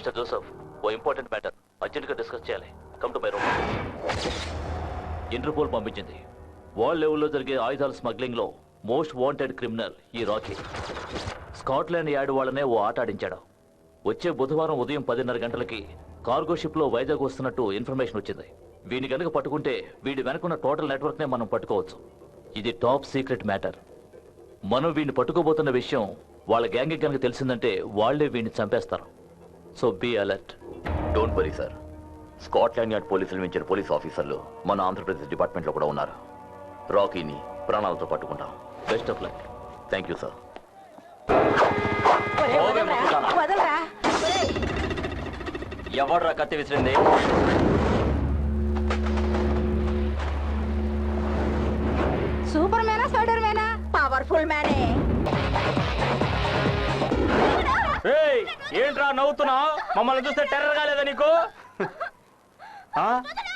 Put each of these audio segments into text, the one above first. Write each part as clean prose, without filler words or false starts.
Mister Joseph, ఓ important matter అర్జెంట్గా discuss చేయాలి. Come to my room. Interpole పంపించింది. World లెవెల్లో జరిగే ఆయుధాల స్మగ్లింగ్లో మోస్ట్ వాంటెడ్ క్రిమినల్ ఈ రాకీ. స్కాట్లాండ్ యార్డ్ వాళ్ళనే ఓ ఆట ఆడించాడు. వచ్చే బుధవారం ఉదయం 10:30 గంటలకి కార్గో షిప్లో వైజాగ్ వస్తున్నట్టు ఇన్ఫర్మేషన్ వచ్చింది. వీడిని కనుక పట్టుకుంటే వీడి వెనకున్న టోటల్ నెట్వర్క్నే మనం పట్టుకోవచ్చు. ఇది టాప్ సీక్రెట్ మ్యాటర్. మనం వీడిని పట్టుకోబోతున్న విషయం వాళ్ళ గ్యాంగ్ కనుక తెలిసిందంటే వాళ్లే వీడిని చంపేస్తారు. So be alert. Don't worry sir. Scotland Yard పోలీసులు మించిన పోలీస్ ఆఫీసర్లు మన ఆంధ్రప్రదేశ్ డిపార్ట్మెంట్లో కూడా ఉన్నారు. రాకీని ప్రాణాలతో పట్టుకుంటాం. Best of luck. Thank you sir. ఎవడ్రా కత్తి విసిరింది? సూపర్ మ్యానా స్పైడర్ మ్యానా? పవర్ఫుల్ మ్యానే. ఏంట్రా నవ్వుతున్నావు? మమ్మల్ని చూస్తే టెర్రర్ కాలేదా నీకు?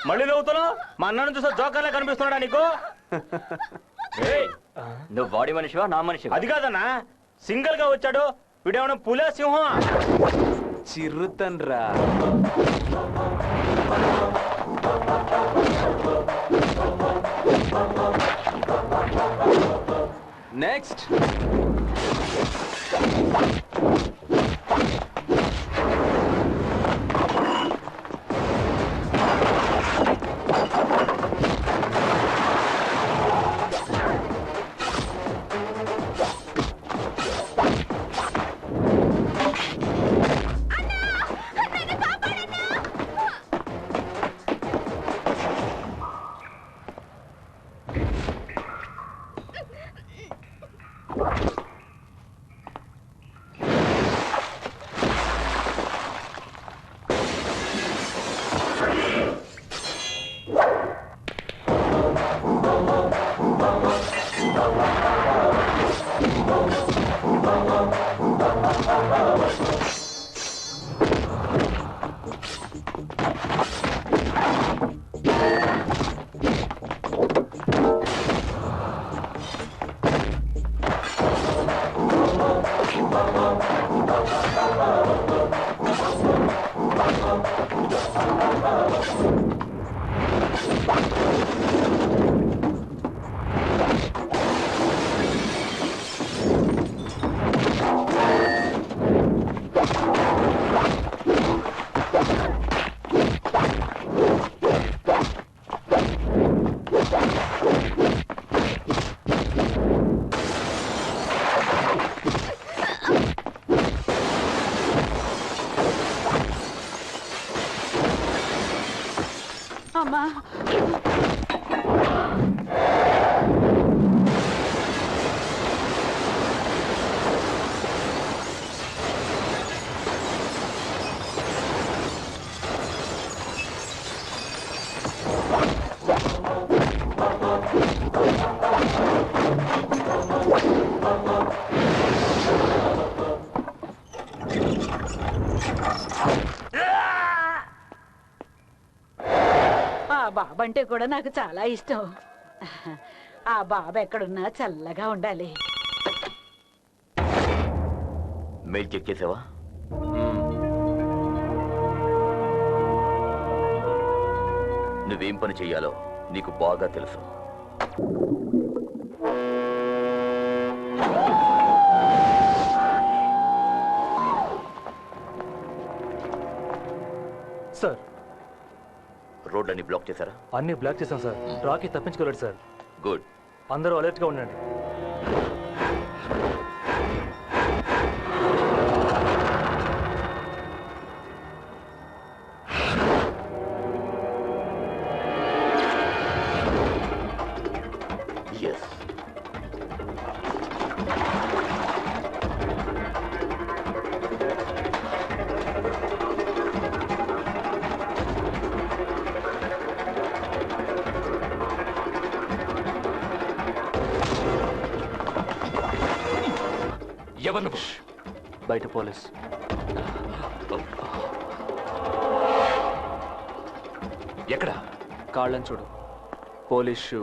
మళ్ళీ నవ్వుతున్నావు? మా అన్నను చూస్తే జోకర్లా కనిపిస్తున్నాడా నీకు? నువ్వు వాడి మనిషివా నా మనిషి? అది కాదన్నా, సింగిల్ గా వచ్చాడు. వీడేమన్నా పులే సింహం? చిరుతన్రా. నెక్స్ట్. అమ్మా, బాబంటే కూడా నాకు చాలా ఇష్టం. ఆ బాబు ఎక్కడున్నా చల్లగా ఉండాలి. మెయిల్ చెక్ చేసావా? నువ్వేం పని చెయ్యాలో నీకు బాగా తెలుసు. సార్, రోడ్లన్నీ బ్లాక్ చేశారా? అన్ని బ్లాక్ చేశాం సార్. రాకీ తప్పించుకోలేడు సార్. గుడ్. అందరూ అలర్ట్ గా ఉండండి. బయట పోలీస్. ఎక్కడ? కాళ్ళని చూడు. Police shoe.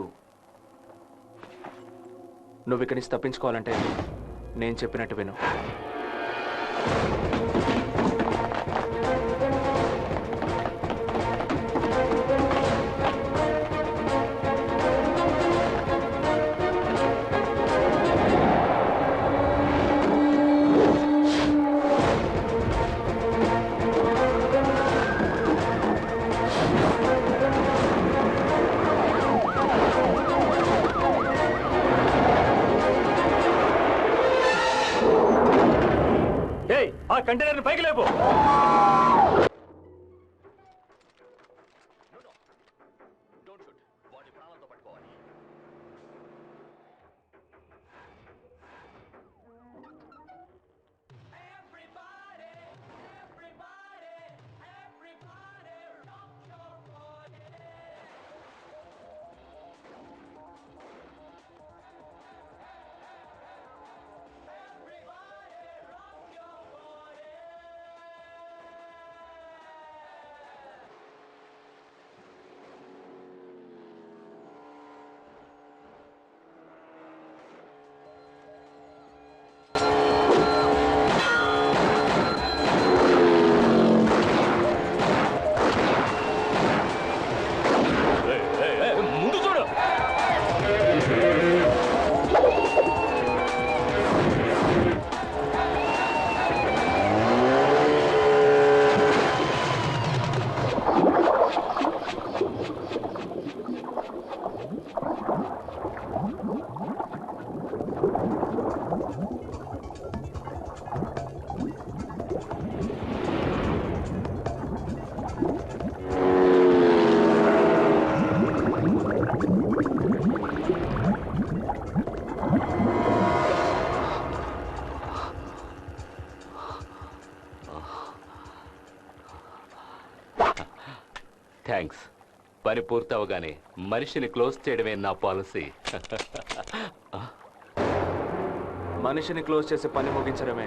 నువ్వు ఇక్కడి నుంచి తప్పించుకోవాలంటే నేను చెప్పినట్టు విను. కంటైనర్ పైకి లేపు. వాడి ప్రాణాలతో పట్టుకోవాలి. ముందు చూడు. థ్యాంక్స్. పని పూర్తవగానే మనిషిని క్లోజ్ చేయడమే నా పాలసీ. మనిషిని క్లోజ్ చేసి పని ముగించడమే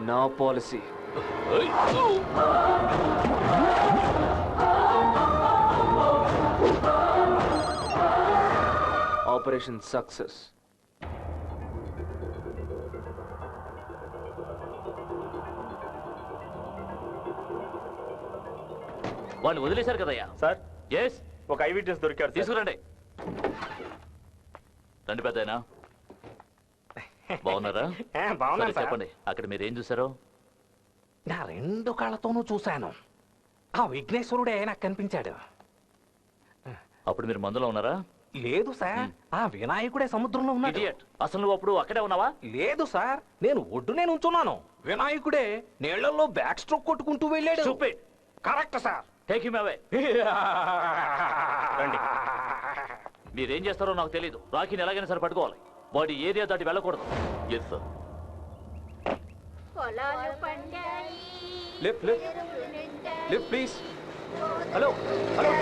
నా పాలసీ. Operation success. వాళ్ళు వదిలేశారు కదయ్యా. సార్ ఎస్, ఒక ఐ విట్నెస్ దొరికాడు సార్. తీసుకురండి. రండి పెద్దయినా. బాగున్నారా? బాగున్నాను సరే, సార్. చెప్పండి, అక్కడ మీరు ఏం చూసారో. నా 2 కళ్ళతోనూ చూశాను. ఆ విఘ్నేశ్వరుడే నాకు కనిపించాడు. అప్పుడు మీరు మందులో ఉన్నారా? లేదు సార్, ఆ వినాయకుడే సముద్రంలో ఉన్నాడు. Idiot. అసలు నువ్వు అప్పుడు అక్కడే ఉన్నావా? లేదు సార్, నేను ఒడ్డునే ఉంచున్నాను. వినాయకుడే నీళ్లలో బ్యాక్ స్ట్రోక్ కొట్టుకుంటూ వెళ్ళాడు. Stupid. Correct sir. Take him away. రండి. మీరేం చేస్తారో నాకు తెలియదు. రాఖీని ఎలాగైనా సరే పట్టుకోవాలి. వాడి ఏరియా దాటి వెళ్ళకూడదు. Yes sir. Lift lift lift please. Hello hello.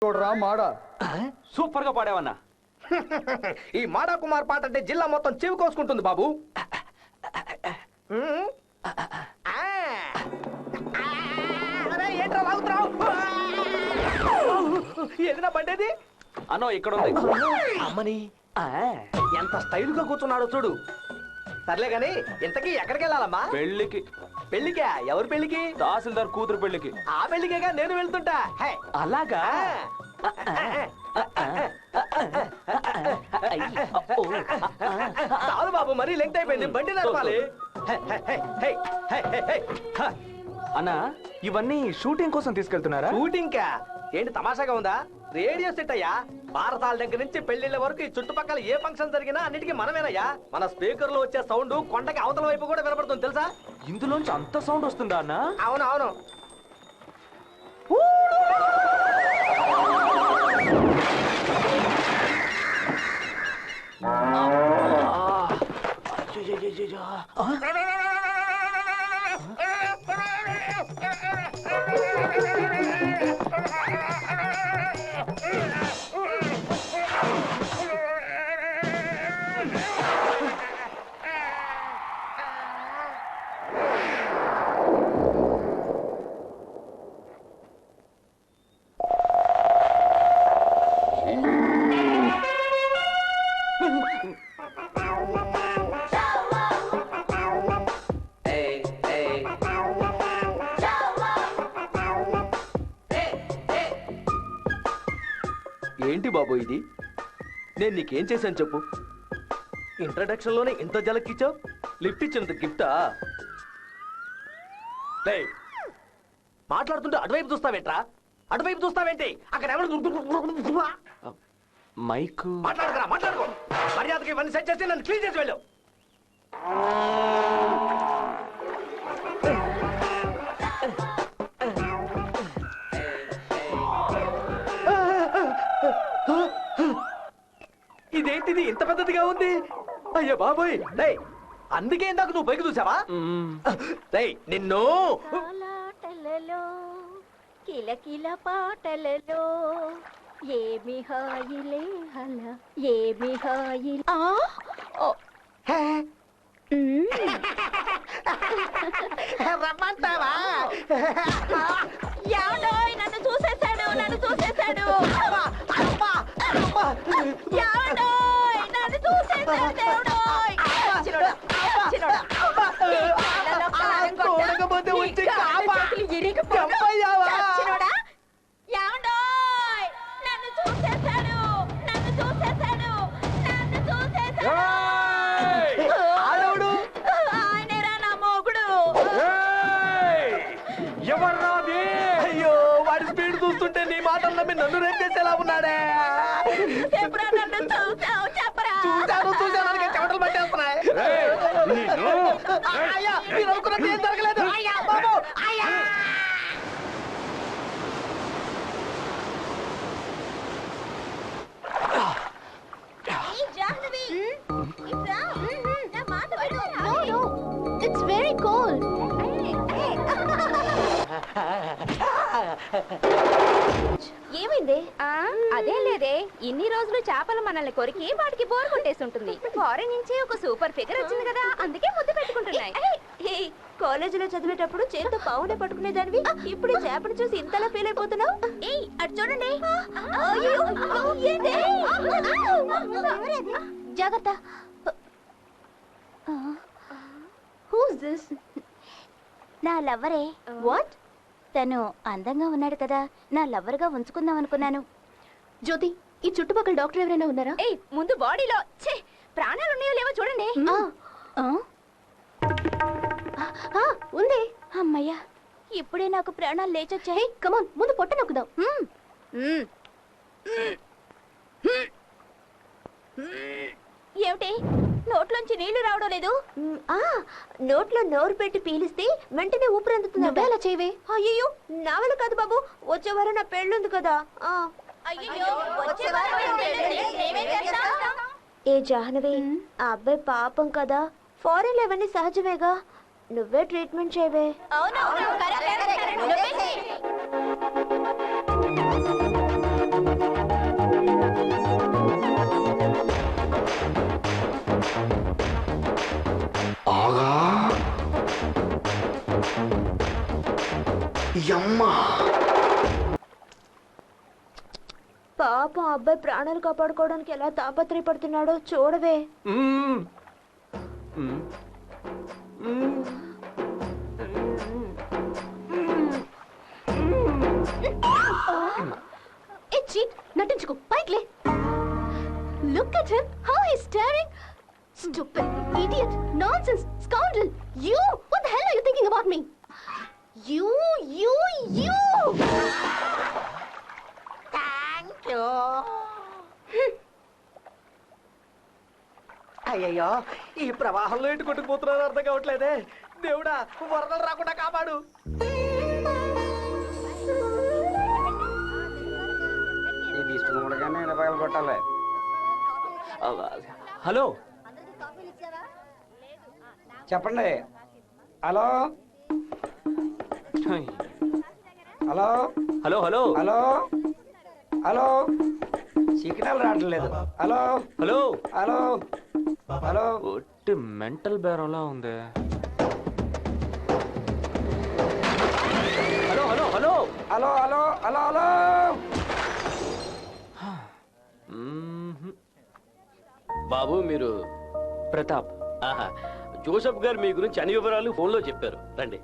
చూడరా మాడా. సూపర్ గా పాడావన్నా. ఈ మాడా కుమార్ పాట అంటే జిల్లా మొత్తం చెవి కోసుకుంటుంది బాబు. ఏంట్రా లాగుతున్నావు? ఏదైనా పండేది అన్నో ఇక్కడ ఉంది. అమ్మని ఎంత స్టైల్ గా కూర్చున్నాడో చూడు. సర్లే గాని ఇంతకీ ఎక్కడికి వెళ్ళాలమ్మా? పెళ్లికి. పెళ్లికా? ఎవరి పెళ్లికి? తహసీల్దార్ కూతురు పెళ్లికి. ఆ పెళ్లికేగా నేను వెళ్తుంటా. హే, అలాగా? చాలు బాబు, మరీ లెంగ్త్ అయిపోయింది. బండి నడపాలి. అన్నా, ఇవన్నీ షూటింగ్ కోసం తీసుకెళ్తున్నారా? షూటింగ్ కా? ఏంటి తమాషాగా ఉందా? రేడియో సెట్ అయ్యా. భారతాల దగ్గర నుంచి పెళ్లిళ్ళ వరకు ఈ చుట్టుపక్కల ఏ ఫంక్షన్ జరిగినా అన్నిటికీ మనమేనయ్యా. మన స్పీకర్ లో వచ్చే సౌండ్ కొండకి అవతల వైపు కూడా వినపడుతుంది తెలుసా? ఇందులోంచి అంత సౌండ్ వస్తుందా అన్నా? అవును అవును. ఏంటి బాబు ఇది? నేను నీకేం చేశాను చెప్పు? ఇంట్రడక్షన్ లోనే ఇంత జలకిచ్చావు, లిఫ్ట్ ఇచ్చినంత గిఫ్టా? మాట్లాడుతుంటే అటువైపు చూస్తావేంట్రా? అటువైపు చూస్తావేంటి? అక్కడ ఎవరు మైక్ మాట్లాడకరా, మాట్లాడుకో. మర్యాదకి ఇవన్నీ సెట్ చేసి నన్ను క్లీన్ చేసి వెళ్ళు. ఇదేంటిది ఇంత పెద్దదిగా ఉంది? అయ్యో బాబోయ్! డేయ్, అందుకే ఇందాక నువ్వు పైకి చూసావా? డేయ్, నిన్ను కిలకిల పాటలలో ఏమి హాయిలే హల ఏమి హాయిలే రమ్మంటావా? యావడోయ్ నన్ను చూసేశాడు నన్ను చూసేశాడు యావడోయ్ నన్ను చూసేశాడు దేవుడోయ్ చూడకపోతే వచ్చి కాపా చంపయ్యావా? యావడోయ్ నన్ను చూసేశాడు నన్ను చూసేశాడు నన్ను చూసేశాడు ఆడవుడు ఆయనేరా నా మొగుడు ఎవర్రాది? అయ్యో, వాడి స్పీడ్ చూస్తుంటే నీ మాటలు నమ్మి నన్ను రేపు చేసేలా ఉన్నాడే. ఎప్పుడా నన్ను చూసావు చెప్పరా చూశాను అందుకే చెమటలు పట్టేస్తున్నాయి. అయ్యా, మీరు అనుకున్నది ఏం జరగలేదు. అయ్యా బాబు, అయ్యా. ఇట్స్ వెరీ కోల్డ్ ఏమైంది? అదే లేదే, ఇన్ని రోజులు చేపలు మనల్ని కొరికి వాటికి బోర్ కొట్టేసి ఉంటుంది. ఫారెన్ నుంచి ఒక సూపర్ ఫిగర్ వచ్చింది కదా, అందుకే ముద్దు పెట్టుకుంటున్నాయి. కాలేజీలో చదివేటప్పుడు చేతితో పావునే పట్టుకునేదానివి, ఇప్పుడు చేపను చూసి ఇంతలా ఫీల్ అయిపోతున్నావు. ఏయ్, అటు చూడండి. జాగ్రత్త. Who's this? నా లవ్వరే. వాట్? తను అందంగా ఉన్నాడు కదా, నా లవ్వర్ గా ఉంచుకుందాం అనుకున్నాను. జ్యోతి, ఈ చుట్టుపక్కల డాక్టర్ ఎవరైనా ఉన్నారా? ఏయ్, ముందు బాడీలో ప్రాణాలు ఉన్నాయో లేవో చూడండి. ఉంది. అమ్మయ్యా, ఇప్పుడే నాకు ప్రాణాలు లేచొచ్చాయి. కమాన్, ముందు పొట్ట నొక్కుదాం. ఏమిటి, నోట్లోంచి నీళ్లు రావడం లేదు? నోట్లో నోరు పెట్టి పీలిస్తే వెంటనే ఊపిరి అందుతుంది. అలా చేయవే. అయ్యో, నా వల్ల కాదు బాబు, వచ్చే వారం నా పెళ్ళుంది కదా. ఏ జాహ్నవి, ఆ అబ్బాయి పాపం కదా, ఫారెన్ లో ఇవన్నీ సహజమేగా, నువ్వే ట్రీట్మెంట్ చేయవే. పాపం అబ్బాయి ప్రాణాలు కాపాడుకోవడానికి ఎలా తాపత్రయపడుతున్నాడో చూడవే. నటించుకో, పైకిలే. Look at him, how he is staring. Stupid, idiot, nonsense, scoundrel. You, what the hell are you thinking about me? You. Thank you. అయ్యయ్యో, ఈ ప్రవాహంలో ఏంటి కొట్టుకుపోతున్నారో అర్థం కావట్లేదే. దేవుడా, వరదలు రాకుండా కాపాడు. హలో, చెప్పండి. Hello hello hello hello hello hello signal రావట్లేదు. Hello hello hello hello. ఒట్టి మెంటల్ బేరంలా ఉంది. Hello hello hello hello hello hello hello. బాబు, మీరు ప్రతాప్. జోసఫ్ గారు మీ గురించి అన్ని వివరాలు ఫోన్లో చెప్పారు. రండి.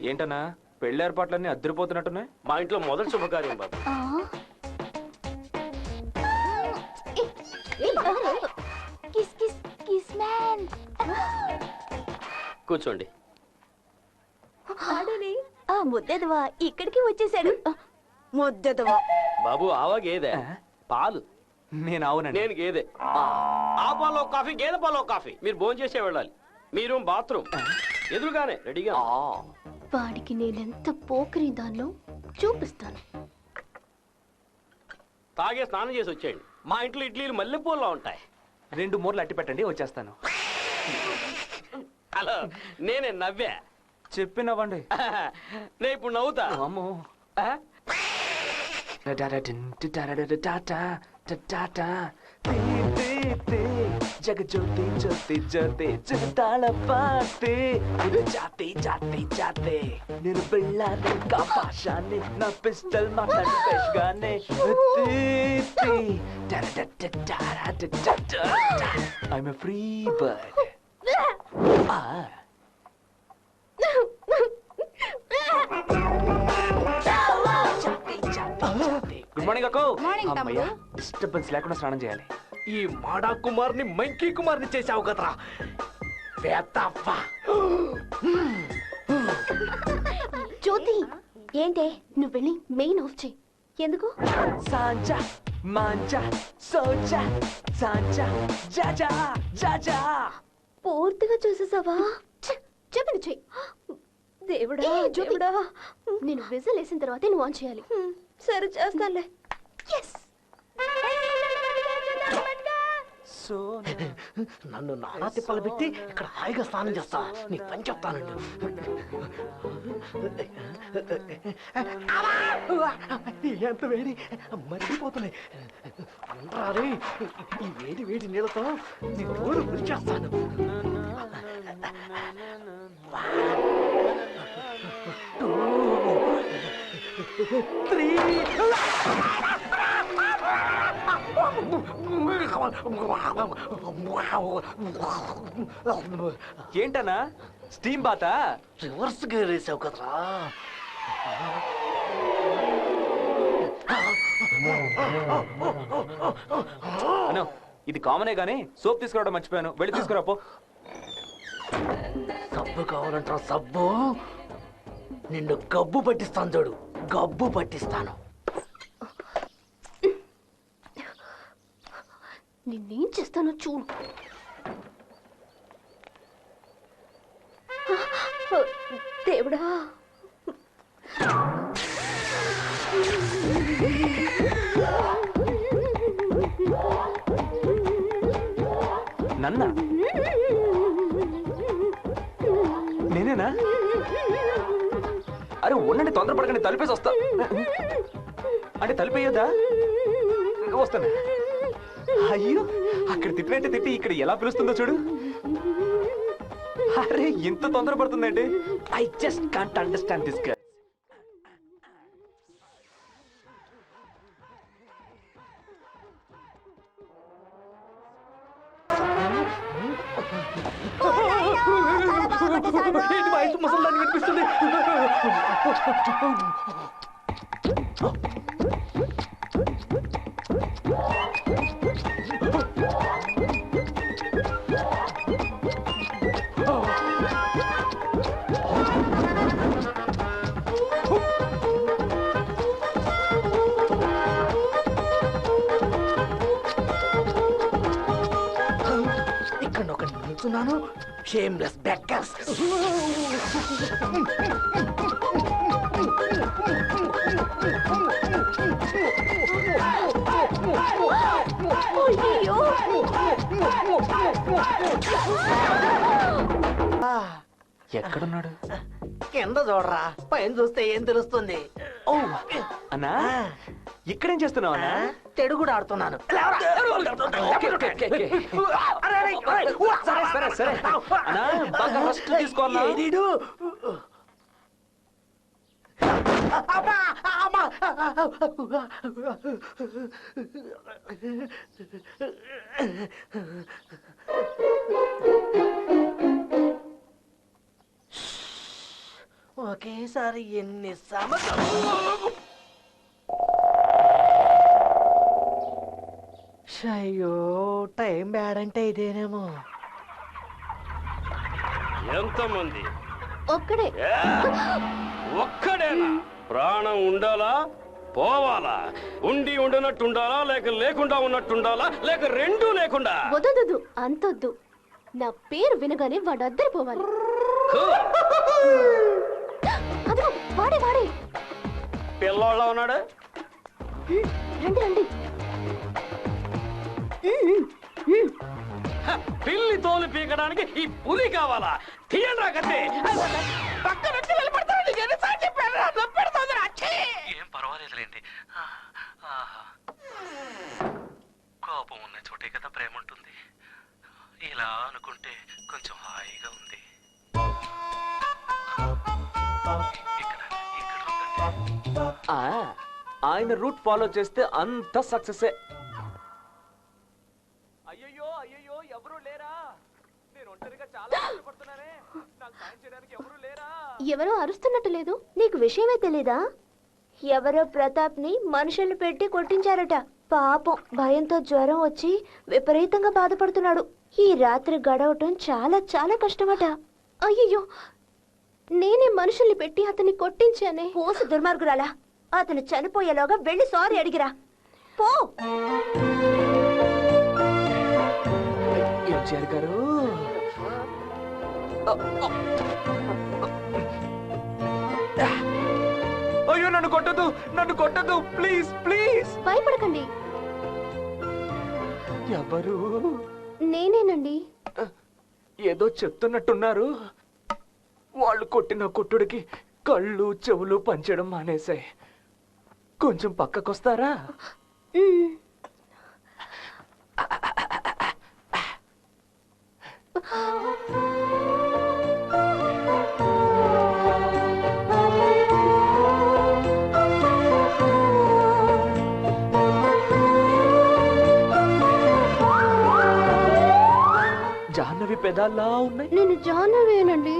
ఏంటన్నా, పెళ్లి ఏర్పాట్లన్నీ అద్దరిపోతున్నట్టున్నాయి. మా ఇంట్లో మొదటి శుభకార్యం బాబు. Kiss kiss kiss man. కూర్చోండి. ఆ ముద్దెదవా ఇక్కడికి వచ్చేసాడు. ముద్దెదవా బాబు ఆవా గేదె, పాలు. నేను అవునండి. నేను గేదె. ఆ పాలో కాఫీ, గేదె పాలో కాఫీ. మీరు భోజనం చేసే వెళ్ళాలి. మీ రూమ్ బాత్రూమ్ ఎదురుగానే రెడీగా. వాడికి నేనెంత పోకరి దాన్నో చూపిస్తాను. తాగే స్నానం చేసి వచ్చేయండి. మా ఇంట్లో ఇడ్లీలు మల్లెపూల్లో ఉంటాయి. 2 మూరలు అట్టి పెట్టండి, వచ్చేస్తాను. హలో, నేనే నవ్వా. చెప్పినవ్వండి. నేను ఇప్పుడు నవ్వుతా. అమ్మో. జగజ్యోతి జ్యోతి జ్యోతి జగతాళ పాటే జాతి జాతి జాతి నేను వెళ్ళాను కాపాషాన్ని నా పిస్టల్ మాట్లాడి ఫ్రెష్ గానే I'm a free bird. Good morning అక్కో. అమ్మయ్య, డిస్టర్బెన్స్ లేకుండా స్నానం చేయాలి. ఈ మాడా కుమార్ని మంకీ కుమార్ని చేసావు కదరా వేతవ్వా. జ్యోతి ఏంటే నువ్వు వెళ్ళి మెయిన్ ఆఫ్ చేయి. ఎందుకు? సాంజా మాంజా సోజా సాంజా జాజా జాజా. పూర్తిగా చూసేసావా? చెప్పండి చెయ్యి. దేవుడా దేవుడా, నేను విజిల్ వేసిన తర్వాతే నువ్వు ఆన్ చేయాలి. సరే చేస్తానులే. నన్ను నానా తిప్పలు పెట్టి ఇక్కడ హాయిగా స్నానం చేస్తా. నీకు పని చెప్తానండి. ఎంత వేడి, మర్చిపోతున్నాయి. అంటారే ఈ వేడి వేడి నీళ్ళతో నీ తోడు పిలిచేస్తాను. ఏంటన్నా స్టీమ్ బాతా? రివర్స్ గేర్ వేసావు కదరా. అను ఇది కామనే గానీ సోప్ తీసుకురావడం మర్చిపోయాను. వెళ్ళి తీసుకురాపో. సబ్బు కావాలంటారా? సబ్బు నిన్ను గబ్బు పట్టిస్తాను చూడు. గబ్బు పట్టిస్తాను. నిన్నేం చేస్తానో చూడు. దేవుడా, నన్నా? నేనేనా? అరే ఉండండి, తొందరపడకండి, తలిపేసి వస్తా. అంటే తలిపేయొద్దా? వస్తాను. అయ్యో, అక్కడ తిట్టినట్టు తిట్టి ఇక్కడ ఎలా పిలుస్తుందో చూడు. అరే ఇంత తొందరపడుతుందండి. I just can't understand this girl. వయసు ముసలాన్ని వినిపిస్తుంది. ఇక్కడ ఒక నిల్చున్నాను. Shameless beggars. ఎక్కడున్నాడు? కింద చూడరా, పైన చూస్తే ఏం తెలుస్తుంది? ఓ అన్నా, ఇక్కడేం చేస్తున్నావు అన్నా? చెడుగుడు ఆడుతున్నాను. సరే సరే సరే అన్నా, బాగా రెస్ట్ తీసుకోవాలా? ఒకేసారి ఎన్ని అయ్యో టైం బ్యాడ్ అంటే ఇదేనేమో. ఎంతమంది? ఒక్కడే. ఒక్కడేనా? ప్రాణం ఉండాలా పోవాలా? ఉండి ఉండనట్టుండాలా లేక లేకుండా ఉన్నట్టుండాలా లేక రెండూ లేకుండా? వదదు అంతొద్దు. నా పేరు వినగానే వాడు అద్దరిపోవాలి. అదిగో వాడే వాడే. పిల్లోళ్ళ ఉన్నాడు. రండి రండి. పిల్లి తోలు పీకడానికి ఈ పులి కావాలా? తీయండి కత్తి. పక్కన ఏం పర్వాలేదులేండి. కోపం ఉన్న చోటే కదా ప్రేమ ఉంటుంది. ఇలా అనుకుంటే కొంచెం హాయిగా ఉంది. ఆయన రూట్ ఫాలో చేస్తే అంత సక్సెస్. అయ్యో అయ్యో ఎవరు లేరా? నేను ఒంటరిగా చాలా కష్టపడుతున్నానే. నాకు సాయం చేయడానికి ఎవరు లేరా? ఎవరో అరుస్తున్నట్టు లేదు. నీకు విషయమే తెలీదా? ఎవరో ప్రతాప్ ని మనుషుల్ని పెట్టి కొట్టించారట. పాపం భయంతో జ్వరం వచ్చి విపరీతంగా బాధపడుతున్నాడు. ఈ రాత్రి గడవటం చాలా చాలా కష్టమట. అయ్యో నేనే మనుషుల్ని పెట్టి అతన్ని కొట్టించానే. పోసి దుర్మార్గురాలా, అతను చనిపోయేలోగా వెళ్ళి సారీ అడిగిరా పో. ఎంజిఆర్ గారు అయ్యో నన్ను కొట్టదు ప్లీజ్ ప్లీజ్. భయపడకండి. ఎవరు? నేనేనండి. ఏదో చెప్తున్నట్టున్నారు. వాళ్ళు కొట్టిన కొట్టుడికి కళ్ళు చెవులు పంచడం మానేశాయి. కొంచెం పక్కకొస్తారా? జాహ్నవి పెదాల్లా ఉన్నాయి. నేను జాహ్నవేనండి.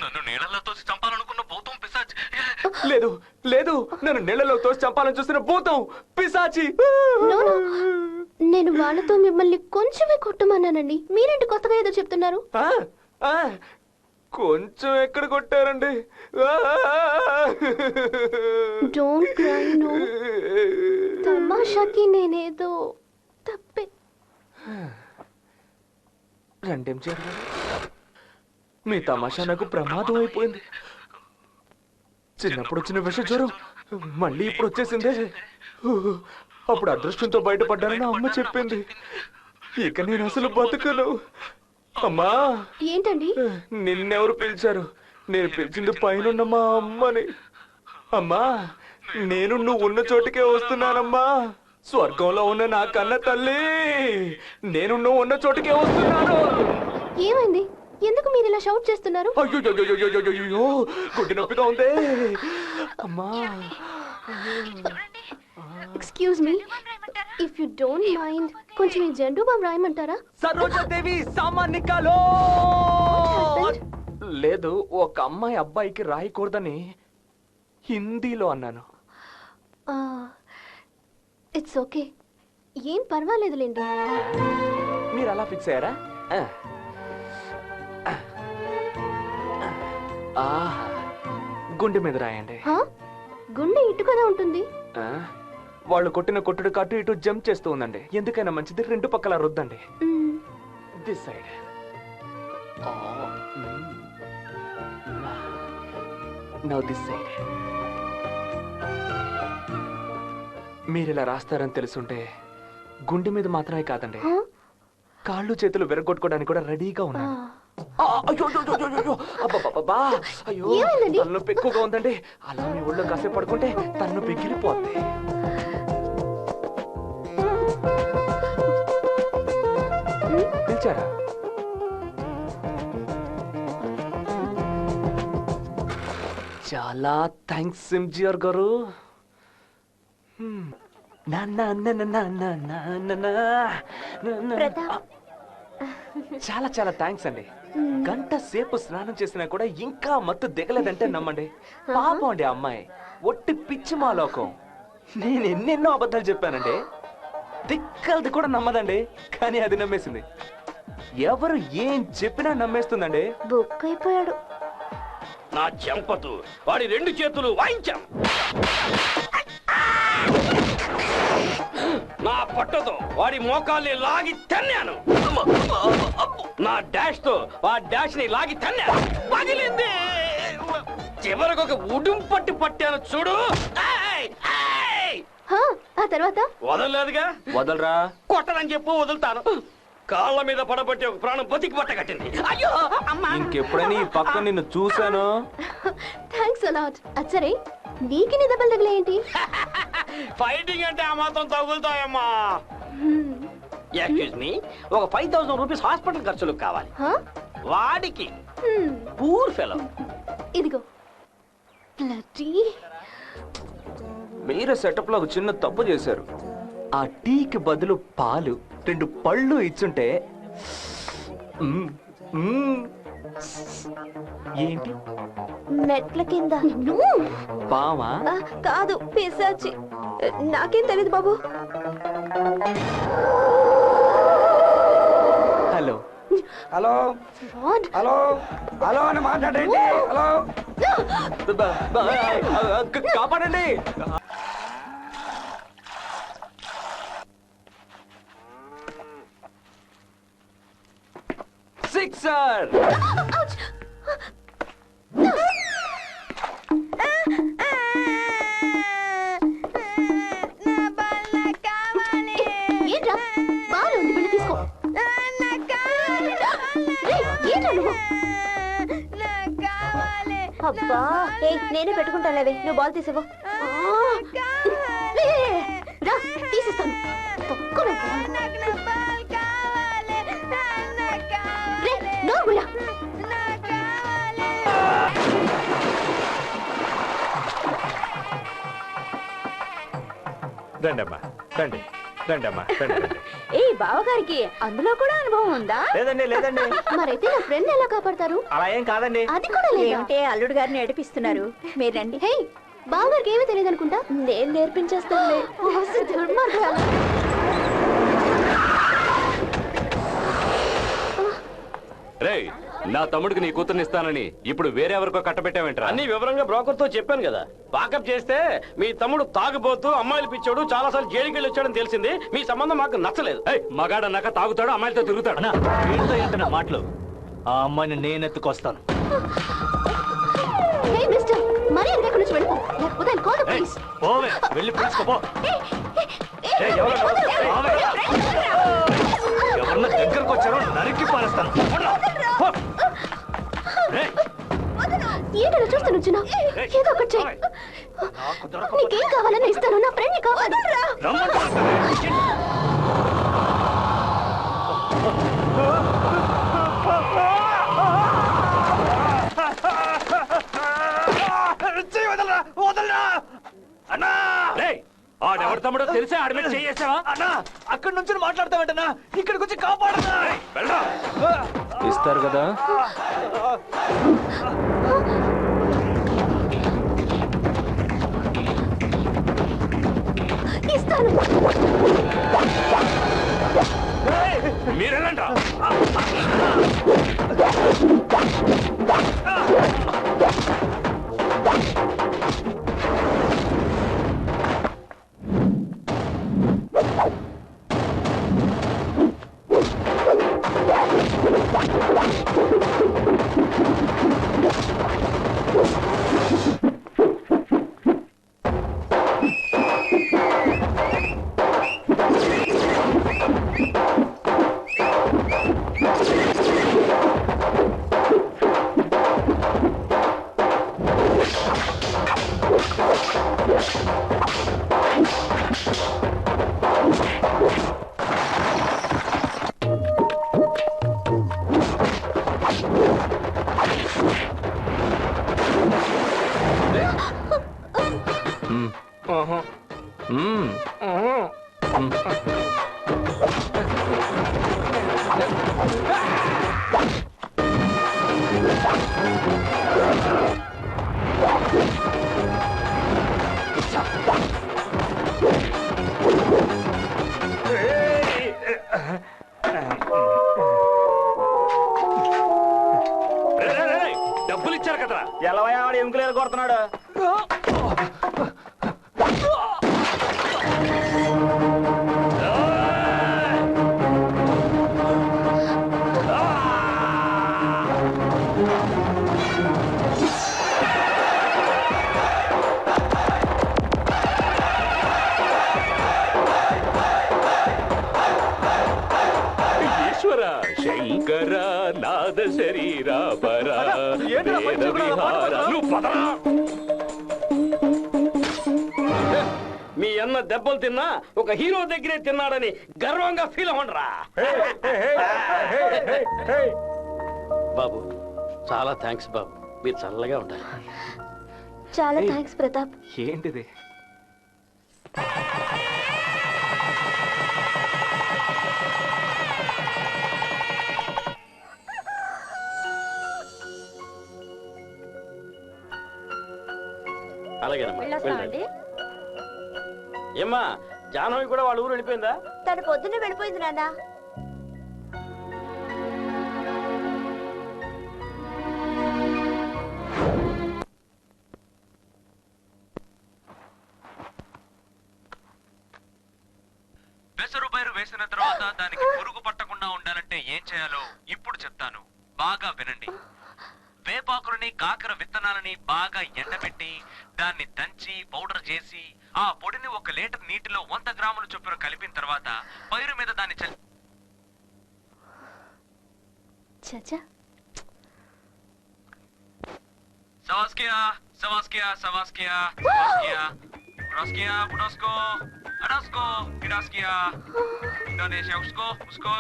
నన్ను నీళ్ళలో తోసి చంపాలనుకున్న భూతం పిశాచి. లేదు లేదు, నన్ను నీళ్ళలో తోసి చంపాలని చూసిన భూతం పిశాచి. నేను వాళ్ళతో మిమ్మల్ని కొంచెమే కొట్టమన్నానండి. మీరేంటి కొత్తగా ఏదో చెప్తున్నారు? కొంచెం ఎక్కడ కొట్టారండి? Don't cry. నో, తమాషాకి నేనేదో తప్పే. రెండేం చేయాలి? మీ తమాషా నాకు ప్రమాదం అయిపోయింది. చిన్నప్పుడు వచ్చిన విష జ్వరం మళ్ళీ ఇప్పుడు వచ్చేసిందే. అప్పుడు అదృష్టంతో బయటపడ్డానని అమ్మ చెప్పింది. ఇక నేను అసలు బతుకను. అమ్మా. ఏంటండి? నిన్నెవరు పిలిచారు? నేను పిలిచింది పైన మా అమ్మని. అమ్మా, నేను నువ్వు ఉన్న చోటుకే వస్తున్నానమ్మా. స్వర్గంలో ఉన్న నా కన్న తల్లి, నేను నువ్వు ఉన్న చోటుకే వస్తున్నాను. ఏమైంది? ఎందుకు మీరు ఇలా షౌట్ చేస్తున్నారు? అయ్యో గుడ్డి నొప్పిగా ఉంది అమ్మా. Excuse me, if you don't mind కొంచెం ఈ జెండు బామ్ రాయమంటారా? సరోజాదేవి సామాన్ నికాలో. లేదు, ఒక అమ్మాయి అబ్బాయికి రాయకూడదని హిందీలో అన్నాను. ఇట్స్ ఓకే, ఏం పర్వాలేదులేండి. మీరు అలా ఫిక్స్ అయ్యారా? గుండె మీద రాయండి. గుండె ఇటు కదా ఉంటుంది. వాళ్ళు కొట్టిన కొట్టుడు కట్టు ఇటు జంప్ చేస్తూ ఉందండి. ఎందుకైనా మంచిది రెండు పక్కల రుద్దండి. This side. Now this side. మీరు ఇలా రాస్తారని తెలుసుంటే గుండె మీద మాత్రమే కాదండి, కాళ్ళు చేతులు విరగొట్టుకోవడానికి కూడా రెడీగా ఉన్నాను. తలనొప్పి ఎక్కువగా ఉందండి. అలా మీ ఒళ్ళో కాసేపు పడుకుంటే తలనొప్పి ఎగిరిపోద్ది. పిలిచారా? చాలా థ్యాంక్స్ ఎంజిఆర్ గారు. చాలా చాలా థ్యాంక్స్ అండి. గంట సేపు స్నానం చేసినా కూడా ఇంకా మత్తు దిగలేదంటే నమ్మండి. పాపం అండి అమ్మాయి, ఒట్టి పిచ్చి మాలోకం. నేను ఎన్నెన్నో అబద్ధాలు చెప్పానండి. తిక్కలది కూడా నమ్మదండి, కానీ అది నమ్మేసింది. ఎవరు ఏం చెప్పినా నమ్మేస్తుందండి. బుక్ అయిపోయాడు. నా చెంపతు వాడి 2 చేతులు వాయించాం. నా పట్టుతో వాడి మోకాల్ని లాగి తన్నాను. నా డాష్ తో వాడి డాష్ ని లాగి తన్నాను. పగిలింది. చివరకు ఒక ఉడుం పట్టాను చూడు. ఆ తర్వాత వదలలేదుగా. వదలరా. కొట్టదని చెప్పు, వదులుతాను. కాళ్ళ మీద పడబట్టి ఒక ప్రాణం బతికి పట్ట కట్టింది. అయ్యో అమ్మా. ఇంకెప్పుడైనా ఈ పక్క నిన్ను చూశాను. Thanks a lot. అచ్చరే నీకు దెబ్బలు తగిలేంటి? ఫైటింగ్ అంటే ఆ మాత్రం తగులుతాయమ్మా. ఎక్స్క్యూజ్ మీ, ఒక 5000 రూపీస్ హాస్పిటల్ ఖర్చులకు కావాలి. వాడికి పూర్ ఫెలో. ఇదిగో. మీరు సెటప్ లో ఒక చిన్న తప్పు చేశారు. ఆ టీకి బదులు పాలు 2 పళ్ళు ఇచ్చుంటే. ఏంటి? మెట్ల కింద పామా? కాదు, పిశాచి. నాకేం తెలియదు బాబు. హలో హలో హలో హలో అని మాట్లాడండి. హలో కాపాడండి. సిక్సర్. ఏంట్రా బాగా ఉంది, బిడ్డ తీసుకో. అబ్బా, నేనే పెట్టుకుంటానులేవే, నువ్వు బాల్ తీసేవో. తీసేస్తాను. రండమ్మా, రండి రండమ్మా, రండి రండి. ఏ బావగారికి అందులో కూడా అనుభవం ఉందా? లేదండి లేదండి. మరైతే నా ఫ్రెండ్ ఎలా కాపాడతారు? అలా ఏం కాదండి. అది కూడా ఏమంటే అల్లుడు గారిని నడిపిస్తున్నారు. మీరు రండి. హే, బావగారికి ఏమీ తెలియదు అనుకుంటా. నేను నేర్పించేస్తాను. రేయ్, నా తమ్ముడికి నీ కూతుర్ని ఇస్తానని ఇప్పుడు వేరే ఎవరికో కట్టబెట్టావేంట్రా? అన్ని వివరంగా బ్రోకర్ తో చెప్పాను కదా. వాకప్ చేస్తే మీ తమ్ముడు తాగుబోతూ అమ్మాయిలు పిచ్చాడు, చాలాసార్లు జైలుకి వెళ్ళి వచ్చాడని తెలిసింది. మీ సంబంధం మాకు నచ్చలేదు. మగాడ నక్క తాగుతాడు, అమ్మాయిలతో తిరుగుతాడు. వీళ్ళతో ఎంత మాటలు? ఆ అమ్మాయిని నేను ఎత్తుకొస్తాను. మరి ఎక్కడి నుంచి వెళ్ళిపో, లేకపోతే పోవే, వెళ్ళి పిలుచుకోపో. ఎవరన్నా దగ్గరకు వచ్చారో నరికి పారేస్తాను. ఏంటో చూస్తూ నుంచున్నా, ఏదో ఒకటి చెయ్యి. నీకేం కావాలని ఇస్తాను, నా ఫ్రెండ్ కావాలి. ఆడెవరి తమ్ముడో తెలిసే ఆడి మీద చేయేసావా? అన్నా, అక్కడి నుంచి మాట్లాడతావేంటన్నా? ఇక్కడికి వచ్చి కాపాడన్నా. ఇస్తారు కదా. ఇస్తాను. మీరెళ్ళండి. శంకర నాద శరీరాపర ఏంట్రా పై వేద చిగురు అలా విహార. పాడుతున్నావు? నువ్వు పదరా. మీ అన్న దెబ్బలు తిన్నా ఒక హీరో దగ్గరే తిన్నాడని గర్వంగా ఫీల్ అవ్వండిరా. బాబు చాలా థ్యాంక్స్ బాబు, మీరు చల్లగా ఉంటారు. చాలా థ్యాంక్స్ ప్రతాప్. ఏంటిది? అలాగేనమ్మా. ఏమ్మా జాహ్నవి కూడా వాళ్ళ ఊరు వెళ్ళిపోయిందా? తను పొద్దున్నే వెళ్ళిపోయింది నాన్న. పెసరు పైరు వేసిన తర్వాత దానికి పురుగు పట్టకుండా ఉండాలంటే ఏం చేయాలో ఇప్పుడు చెప్తాను, బాగా వినండి. వేపాకులని కాకర విత్తనాలని బాగా ఎండబెట్టి దాన్ని దంచి పౌడర్ చేసి ఆ పొడిని 1 లీటర్ నీటిలో 100 గ్రాముల చొప్పున కలిపిన తర్వాత పైరు మీద దాన్ని చచ్చా సవాస్కియా సవాస్కియా సవాస్కియా సవాస్కియా పురాస్కియా పుటాస్కో అడాస్కో కిడాస్కియా ఇండోనేషియా ఉస్కో ఉస్కో.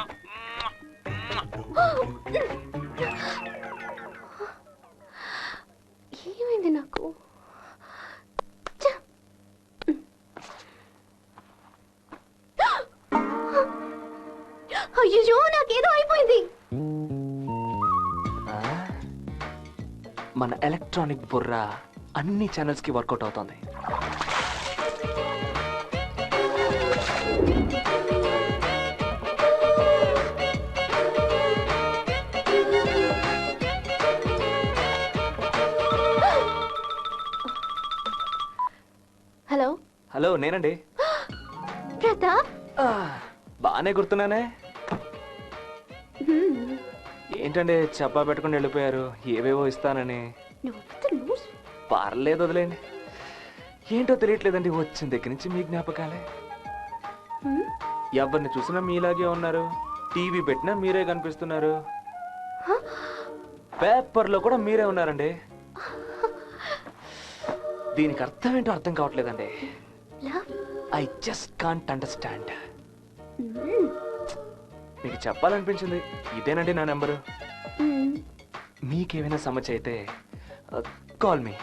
ఏమైంది నాకు? అయ్యో నాకేదో అయిపోయింది. మన ఎలక్ట్రానిక్ బుర్ర అన్ని ఛానల్స్ కి వర్కౌట్ అవుతుంది. హలో హలో, నేనండి. ప్రతాప్. బాగానే గుర్తున్నానే. ఏంటండి చెప్పా పెట్టుకుని వెళ్ళిపోయారు, ఏవేవో ఇస్తానని. పర్లేదు, వదిలేండి. ఏంటో తెలియట్లేదండి, వచ్చిన దగ్గర నుంచి మీ జ్ఞాపకాలే. ఎవరిని చూసినా మీలాగే ఉన్నారు, టీవీ పెట్టినా మీరే కనిపిస్తున్నారు, పేపర్లో కూడా మీరే ఉన్నారండి. దీనికి అర్థం ఏంటో అర్థం కావట్లేదండి. I just can't understand. మీకు చెప్పాలనిపించింది, ఇదేనండి నా నెంబరు. మీకేమైనా సమస్య అయితే కాల్ మీ.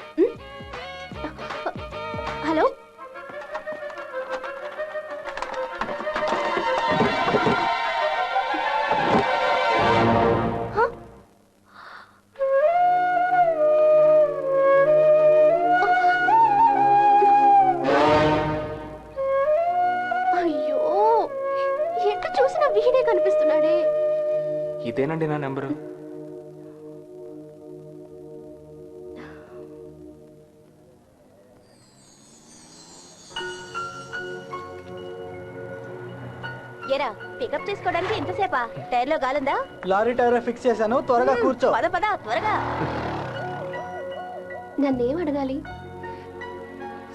హలో అయ్యో, ఎక్కడ చూసినా వీడే కనిపిస్తున్నాడే. ఇదేనండి నా నెంబరు. ఎరా పికప్ చేసుకోవడానికి ఎంతసేపా? టైర్ లో గాలుందా? లారీ టైర్ ఫిక్స్ చేశాను, త్వరగా కూర్చో. పద పద త్వరగా. నన్నేం అడగాలి?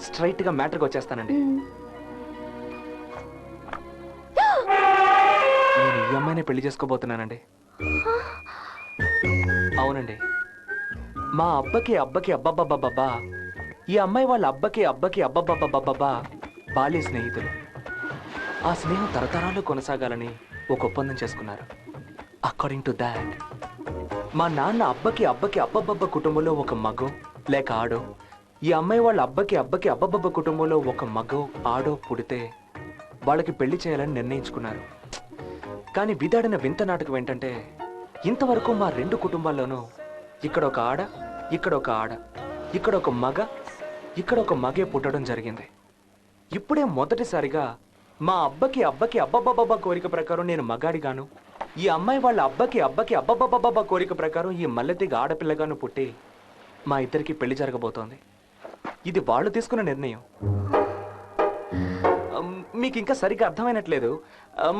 స్ట్రైట్ గా మ్యాటర్కి వచ్చేస్తానండి. నేను ఈ అమ్మాయిని పెళ్లి చేసుకోబోతున్నానండి. అవునండి, మా అబ్బకి అబ్బబ్బబ్బబ్బా, ఈ అమ్మాయి వాళ్ళ అబ్బకి అబ్బబ్బబ్బబ్బా బాల్య స్నేహితులు. ఆ స్నేహం తరతరాలు కొనసాగాలని ఒక ఒప్పందం చేసుకున్నారు. అకార్డింగ్ టు దాట్, మా నాన్న అబ్బకి అబ్బబ్బబ్బ కుటుంబంలో ఒక మగో లేక ఆడో, ఈ అమ్మాయి వాళ్ళ అబ్బకి అబ్బబ్బబ్బ కుటుంబంలో ఒక మగో ఆడో పుడితే వాళ్ళకి పెళ్లి చేయాలని నిర్ణయించుకున్నారు. కానీ విధాడిన వింత నాటకం ఏంటంటే, ఇంతవరకు మా 2 కుటుంబాల్లోనూ ఇక్కడ ఒక ఆడ, ఇక్కడ ఒక ఆడ, ఇక్కడ ఒక మగ, ఇక్కడ ఒక మగే పుట్టడం జరిగింది. ఇప్పుడే మొదటిసారిగా మా అబ్బకి అబ్బబ్బబ్బ కోరిక ప్రకారం నేను మగాడిగాను, ఈ అమ్మాయి వాళ్ళ అబ్బకి అబ్బబ్బబ్బ కోరిక ప్రకారం ఈ మల్లెతిగ ఆడపిల్లగాను పుట్టి మా ఇద్దరికి పెళ్లి జరగబోతోంది. ఇది వాళ్ళు తీసుకున్న నిర్ణయం. మీకు ఇంకా సరిగ్గా అర్థమైనట్లేదు.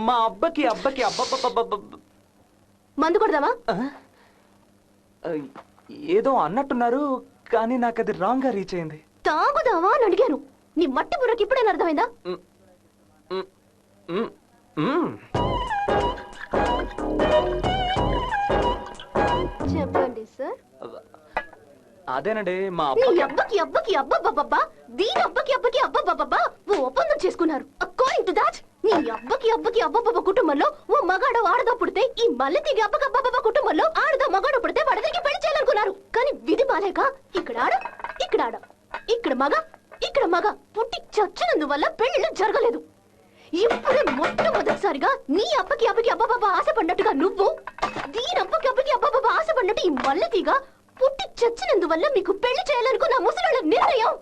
మా అబ్బకి అబ్బబ్బబ్బ మందు కొడదామా? ఏదో అన్నట్టున్నారు, కానీ నాకు అది రాంగ్ గా రీచ్ అయింది. తాగుదావా అని అడిగాను. నీ మట్టి బుర్రకి ఇప్పుడేనా అర్థమైందా? అదేనండి మా నీ అబ్బకి అబ్బకి అబ్బకి అబ్బబ్బబ్బా దీని అబ్బకి అబ్బకి అబ్బబ్బబ్బా ఓ ఒప్పందం చేసుకున్నారు. అకార్డింగ్ టు దాట్ నీ అబ్బకి అబ్బకి అబ్బబ్బబ్బ కుటుంబంలో ఓ మగాడో ఆడదో పుడితే ఈ మల్లెతిగి అబ్బకి అబ్బబ్బబ్బ కుటుంబంలో ఆడదో మగాడో పుడితే వడదికి పెళ్లి చేయాలనుకున్నారు. కానీ విధి బాలేక ఇక్కడ ఆడ ఇక్కడ ఆడ ఇక్కడ మగ పుట్టి చచ్చినందువల్ల పెళ్లిళ్ళు జరగలేదు. ఇప్పుడే మొట్టమొదటిసారిగా నీ అబ్బకి అబ్బకి అబ్బబ్బబ్బ ఆశపడినట్టుగా నువ్వు దీని అబ్బకి అబ్బకి అబ్బబ్బబ్బ ఆశపడినట్టు ఈ మల్లెతిగ పుట్టి చచ్చినందువల్ల మీకు పెళ్లి చేయాలనుకున్న ముసలాళ్ళ నిర్ణయం.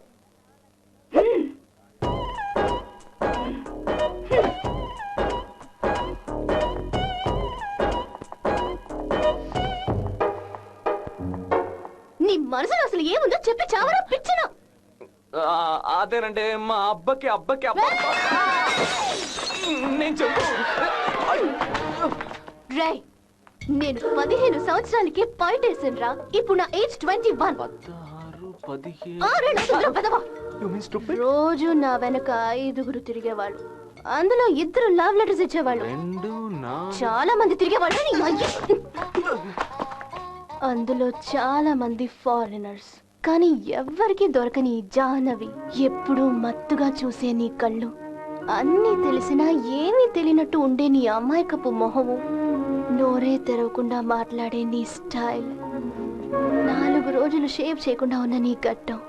నీ మనసులో అసలు ఏముందో చెప్పి చావరా పిచ్చనా? అదేనంటే మా అబ్బకి అబ్బకి అబ్బ నేను చెప్పు. రై నేను 15 సంవత్సరాలకి పాయింటేసాను రా. ఇప్పుడు నా ఏజ్ 21. 16 రోజు నా వెనక 5 తిరిగేవాళ్ళు. అందులో 2 లవ్ లెటర్స్ ఇచ్చేవాళ్ళు. చాలా మంది తిరిగేవాళ్ళు. అందులో చాలా మంది ఫారినర్స్. కానీ ఎవ్వరికి దొరకని జాహ్నవి, ఎప్పుడూ మత్తుగా చూసే నీ కళ్ళు, అన్నీ తెలిసినా ఏమీ తెలియనట్టు ఉండే నీ అమాయకపు మొహము, నోరే తెరవకుండా మాట్లాడే నీ స్టైల్, 4 రోజులు షేవ్ చేయకుండా ఉన్న నీ గడ్డం,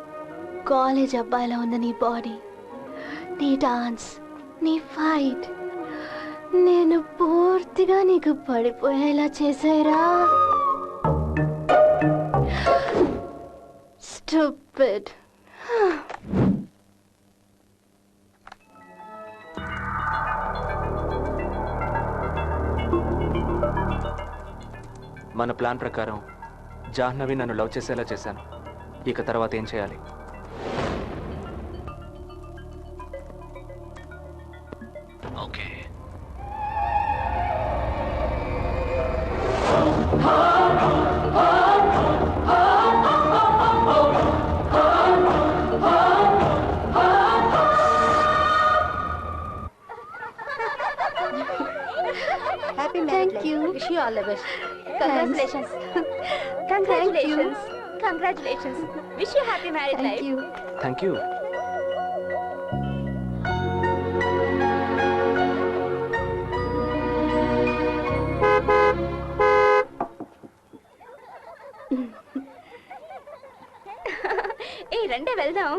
కాలేజ్ అబ్బాయిలా ఉన్న నీ బాడీ, నీ డాన్స్, నీ ఫైట్, నేను పూర్తిగా నీకు పడిపోయేలా చేశారా. Stupid. మన ప్లాన్ ప్రకారం జాహ్నవి నన్ను లవ్ చేసేలా చేశాను. ఇక తర్వాత ఏం చేయాలి? Okay. Thank you. Wish you all the best. Congratulations. Congratulations. Congratulations. Wish you happy married life. Thank you. Thank you. ఏ రండి వెళ్దాం.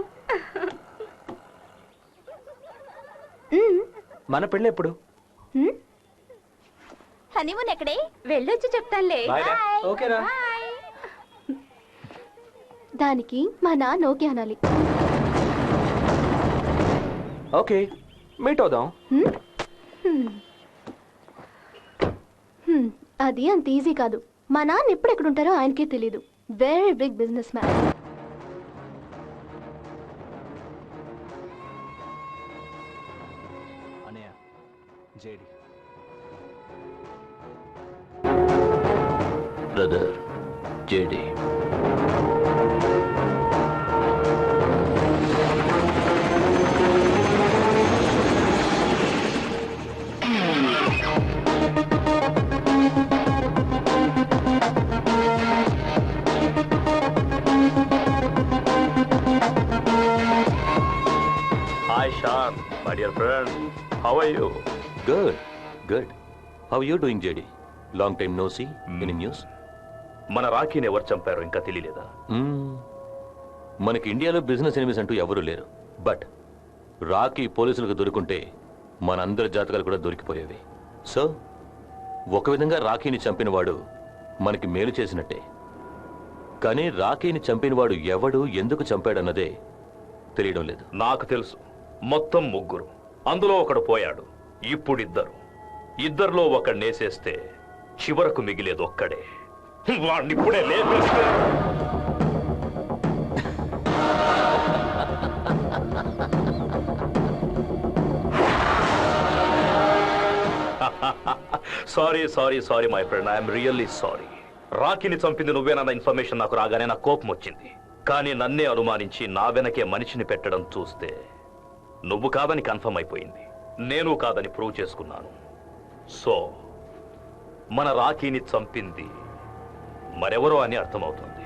మన పెళ్ళి ఎప్పుడు? హనీమూన్ ఎక్కడే? వెళ్ళొచ్చి చెప్తానులే. ఓకేనా? దానికి మా నాన్న ఓకే అనాలి. ఓకే, మీట్ అవుదాం. అది అంత ఈజీ కాదు. మా నాన్న ఎప్పుడు ఎక్కడుంటారో ఆయనకే తెలీదు. Very big business man. అనయ్య, JD. Brother JD. Hi, Sean, my dear friend. How are you? Good, good. How are you doing, JD? Long time no see. Any news? మన రాకీని ఎవరు చంపారో ఇంకా తెలియలేదా? మనకి ఇండియాలో బిజినెస్ ఎనిమీస్ అంటూ ఎవరూ లేరు. బట్ రాకీ పోలీసులకు దొరుకుంటే మనందరి జాతకాలు కూడా దొరికిపోయేవి. సో ఒక విధంగా రాకీని చంపినవాడు మనకి మేలు చేసినట్టే. కానీ రాకీని చంపినవాడు ఎవడు, ఎందుకు చంపాడన్నదే తెలియడం లేదు. నాకు తెలుసు. మొత్తం 3, అందులో ఒకడు పోయాడు. ఇప్పుడు 2. ఇద్దరిలో ఒకడు నేసేస్తే చివరకు మిగిలేది ఒక్కడే. వాడిని ఇప్పుడే లేపేస్తే. Sorry my friend, I'm really sorry. రాకీని చంపింది నువ్వేనన్న ఇన్ఫర్మేషన్ నాకు రాగానే నా కోపం వచ్చింది. కానీ నన్నే అనుమానించి నా వెనకే మనిషిని పెట్టడం చూస్తే నువ్వు కాదని కన్ఫర్మ్ అయిపోయింది. నేను కాదని ప్రూవ్ చేసుకున్నాను. సో మన రాకీని చంపింది మరెవరో అని అర్థమవుతుంది.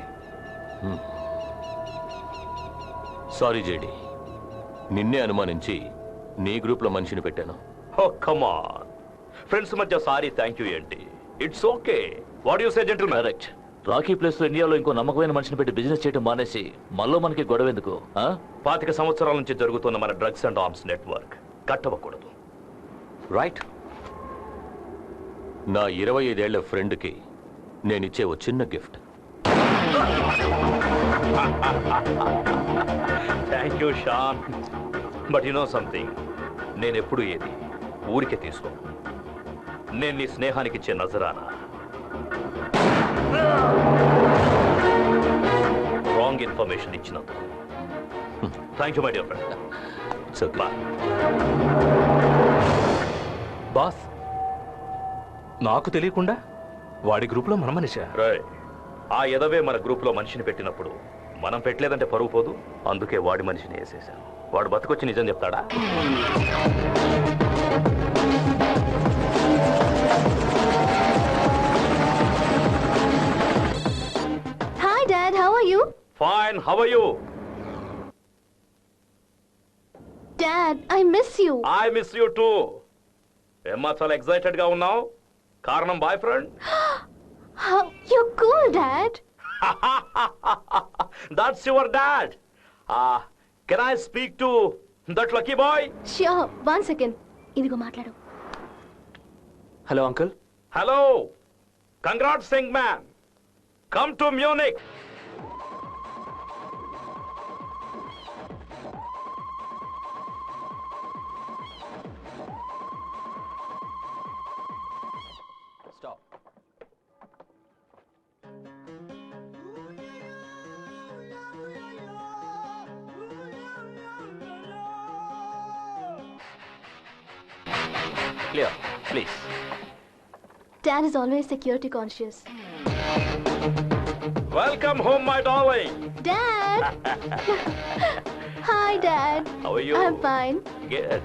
సారీ జేడి, నిన్నే అనుమానించి నీ గ్రూప్లో మనిషిని పెట్టాను. ఓ కమాన్, ఫ్రెండ్స్ మధ్య సారీ థ్యాంక్ యూ ఏంటి? It's okay. What you say gentlemen? Correct. Rocky place లో ఇండియాలో ఇంకో నమ్మకమైన మనిషిని పెట్టి బిజినెస్ చేయడం మానేసి మళ్ళీ మనకి గొడవ ఎందుకు? 25 సంవత్సరాల నుంచి జరుగుతున్న మన డ్రగ్స్ అండ్ ఆర్మ్స్ నెట్వర్క్ కట్టవకూడదు. రైట్. నా 25 ఏళ్ల ఫ్రెండ్కి నేనిచ్చే ఓ చిన్న gift. Thank you Sean. But you know something, నేనెప్పుడు ఏది ఊరికే తీసుకో. నేను నీ స్నేహానికి ఇచ్చే నజరానా రాంగ్ ఇన్ఫర్మేషన్ ఇచ్చినందుకు. Thank you my dear friend. Boss, నాకు తెలియకుండా వాడి గ్రూప్లో మన మనిషా? ఆ ఎదవే మన గ్రూప్లో మనిషిని పెట్టినప్పుడు మనం పెట్టలేదంటే పరువు పోదు. అందుకే వాడి మనిషిని వేసేశాను. వాడు బతుకొచ్చి నిజం చెప్తాడా? Hi Dad, how are you? Fine, how are you? Dad, I miss you. I miss you too. ఏమ్మా చాలా ఎక్సైటెడ్ గా ఉన్నావు? కారణం boy friend? How you're cool, Dad. That's your dad. Can I speak to that lucky boy? Sure, 1 second. ఇదిగో మాట్లాడు. Hello uncle. Hello. Congrats, young man. Come to Munich. Stop. Clear, please. Dad is always security conscious. Welcome home, my darling. Dad. Hi, Dad. How are you? I'm fine. Good.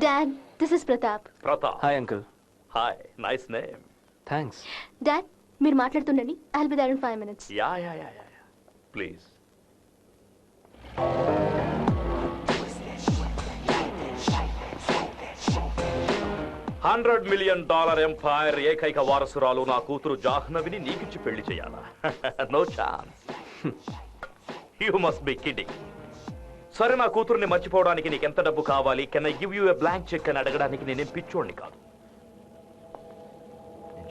Dad, this is Pratap. Pratap. Hi uncle. Hi. Nice name. Thanks. Dad, మీరు మాట్లాడుతుండండి. I'll be there in 5 minutes. Yeah. Please. $100 million empire ఏకైక వారసురాలు నా కూతురు జాహ్నవిని నీకిచ్చి పెళ్లి చేయాలా? No chance. You must be kidding. సరే, నా కూతురుని మర్చిపోవడానికి నీకు ఎంత డబ్బు కావాలి? Can I give you a blank cheque అని అడగడానికి నేనేం పిచ్చోడిని కాదు.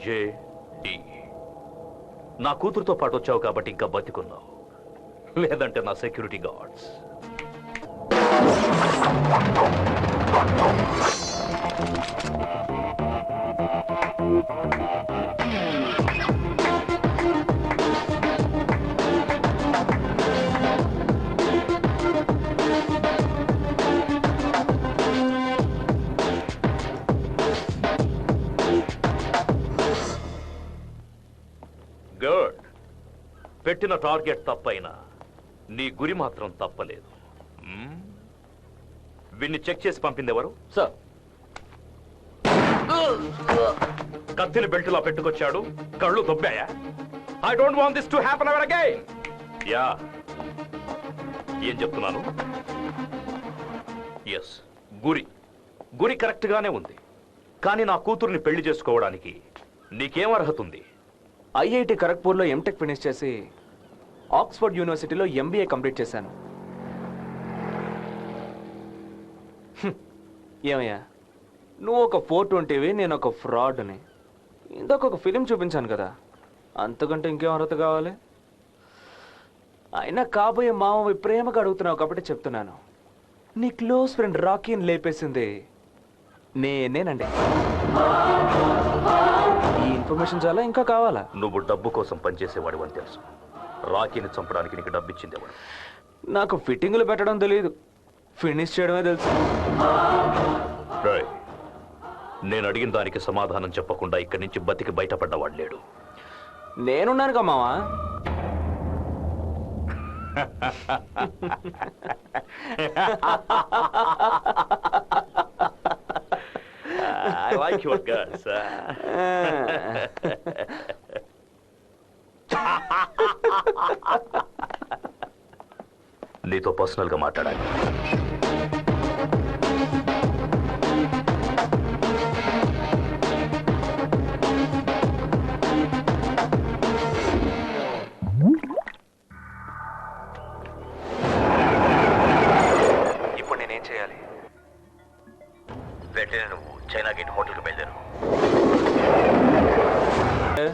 జేడి, నా కూతురుతో పాటు వచ్చావు కాబట్టి ఇంకా బతికున్నావు. లేదంటే నా సెక్యూరిటీ గార్డ్స్. గుడ్. పెట్టిన టార్గెట్ తప్పైనా నీ గురి మాత్రం తప్పలేదు. వీన్ని చెక్ చేసి పంపింది ఎవరు? సార్, కత్తిని బెల్టులా పెట్టుకొచ్చాడు. కళ్ళు దొబ్బాయా? I don't want this to happen ever again. Yeah, ఏం చెప్తున్నాను? ఎస్, గురి కరెక్ట్ గానే ఉంది. కానీ నా కూతుర్ని పెళ్లి చేసుకోవడానికి నీకేం అర్హత ఉంది? ఐఐటి ఖరగ్పూర్లో ఎంటెక్ ఫినిష్ చేసి ఆక్స్ఫర్డ్ యూనివర్సిటీలో ఎంబీఏ కంప్లీట్ చేశాను. ఏమయ్యా, నువ్వు ఒక 420వి, నేను ఒక ఫ్రాడ్ని. ఇందాక ఒక ఫిలిం చూపించాను కదా, అంతకంటే ఇంకేం అర్హత కావాలి? అయినా కాబోయే మామవి ప్రేమగా అడుగుతున్నావు కాబట్టి చెప్తున్నాను. నీ క్లోజ్ ఫ్రెండ్ రాకీని లేపేసింది నేనేనండి. ఈ ఇన్ఫర్మేషన్ చాలా ఇంకా కావాలా? నువ్వు డబ్బు కోసం పనిచేసేవాడు అని తెలుసు. రాకీని చంపడానికి నీకు డబ్బు ఇచ్చింది ఎవడు? నాకు ఫిట్టింగులు పెట్టడం తెలియదు, ఫినిష్ చేయడమే తెలుసు. నేను అడిగిన దానికి సమాధానం చెప్పకుండా ఇక్కడి నుంచి బతికి బయటపడ్డవాడు లేడు. నేనున్నానుగా మావా. I like your guts. నీతో పర్సనల్ గా మాట్లాడాలి. ఇప్పుడు నేనేం చేయాలి? వెంటనే నువ్వు చైనా గేట్ హోటల్కి బయలుదేరు.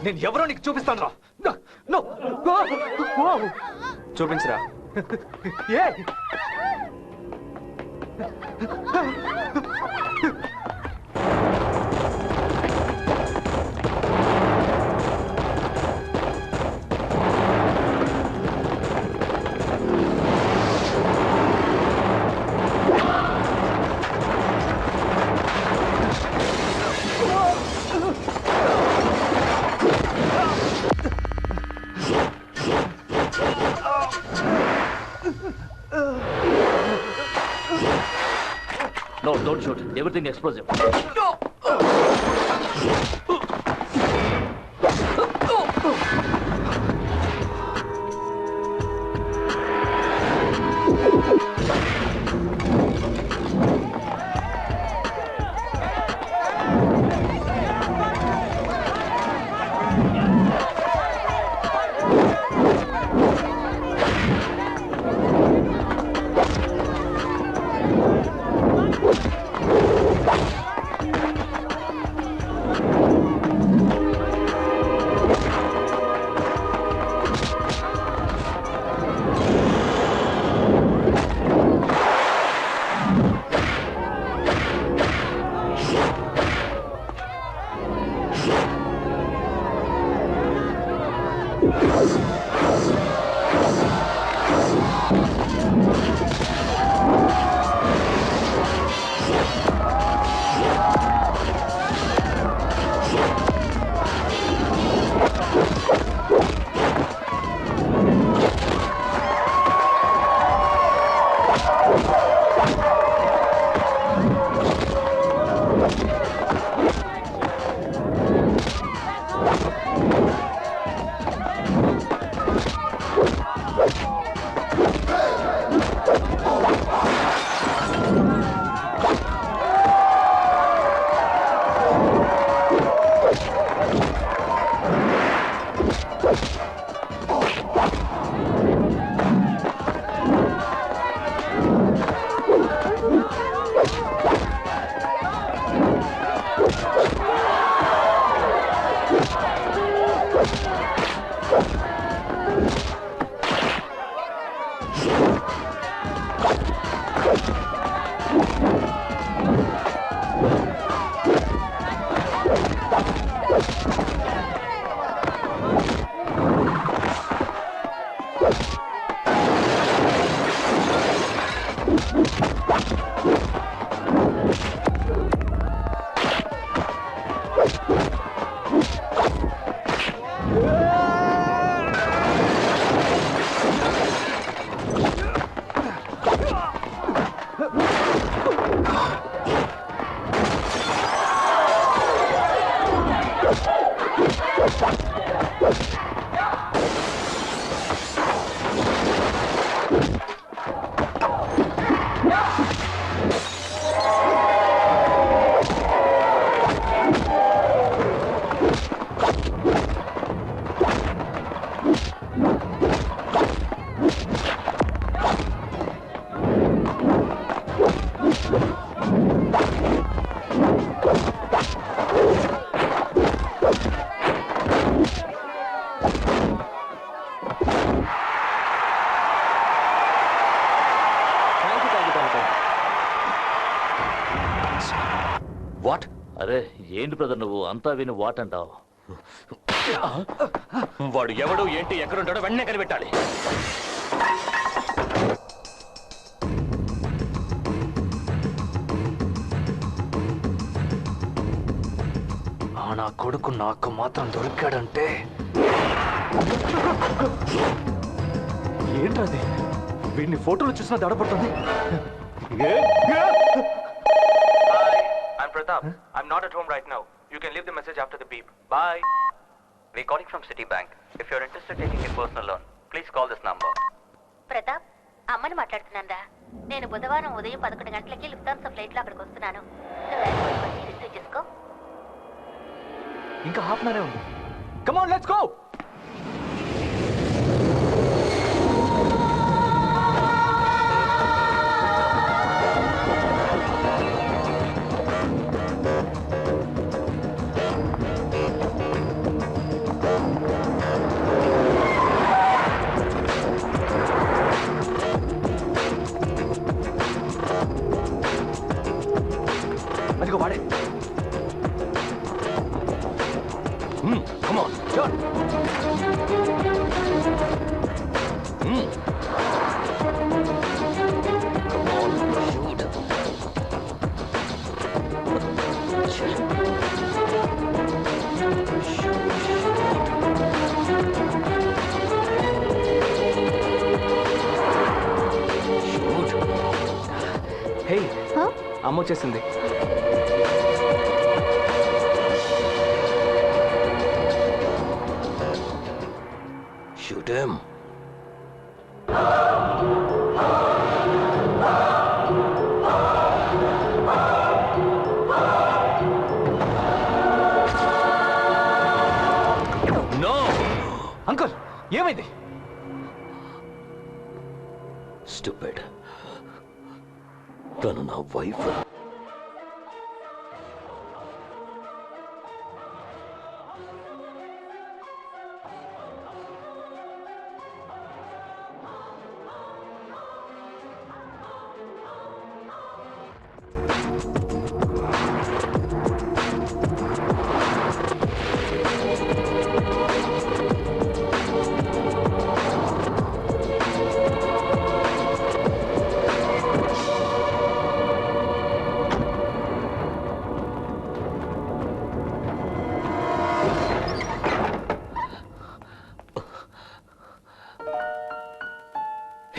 నేను ఎవరో నీకు చూపిస్తాను రా. చూపించరా. ఏ No, don't shoot. Everything explosive. What? అరే ఏంటి బ్రదర్ నువ్వు అంతా విని వాట్ అంటావు? వాడు ఎవడు ఏంటి ఎక్కడుంటాడో వెంటనే కనిపెట్టాలి. నా కొడుకు నాకు మాత్రం దొరికాడంటే ఏంటది? వీడిని ఫోటోలు చూసినా దడపడుతుంది. I'm Pratap. I'm not at home right now. You can leave the message after the beep. Bye. We're calling from Citibank. If you're interested in taking a personal loan, please call this number. Pratap, అమ్మని మాట్లాడుతున్నాను. నేను బుధవారం ఉదయం 11 గంటలకి Lufthansa flight లో అక్కడికి వస్తున్నాను. నువ్వు ఎయిర్పోర్ట్ వచ్చి రిసీవ్ చేసుకో. ఇంకా హాఫ్ అన్ అవరే ఉంది. Come on, let's go. అదిగో వాడే. Come on, John. Come on, shoot. హే, అమ్మ వచ్చేసింది. Shoot him. No! అంకుల్, ఏమైంది? Stupid. తను నా వైఫ్.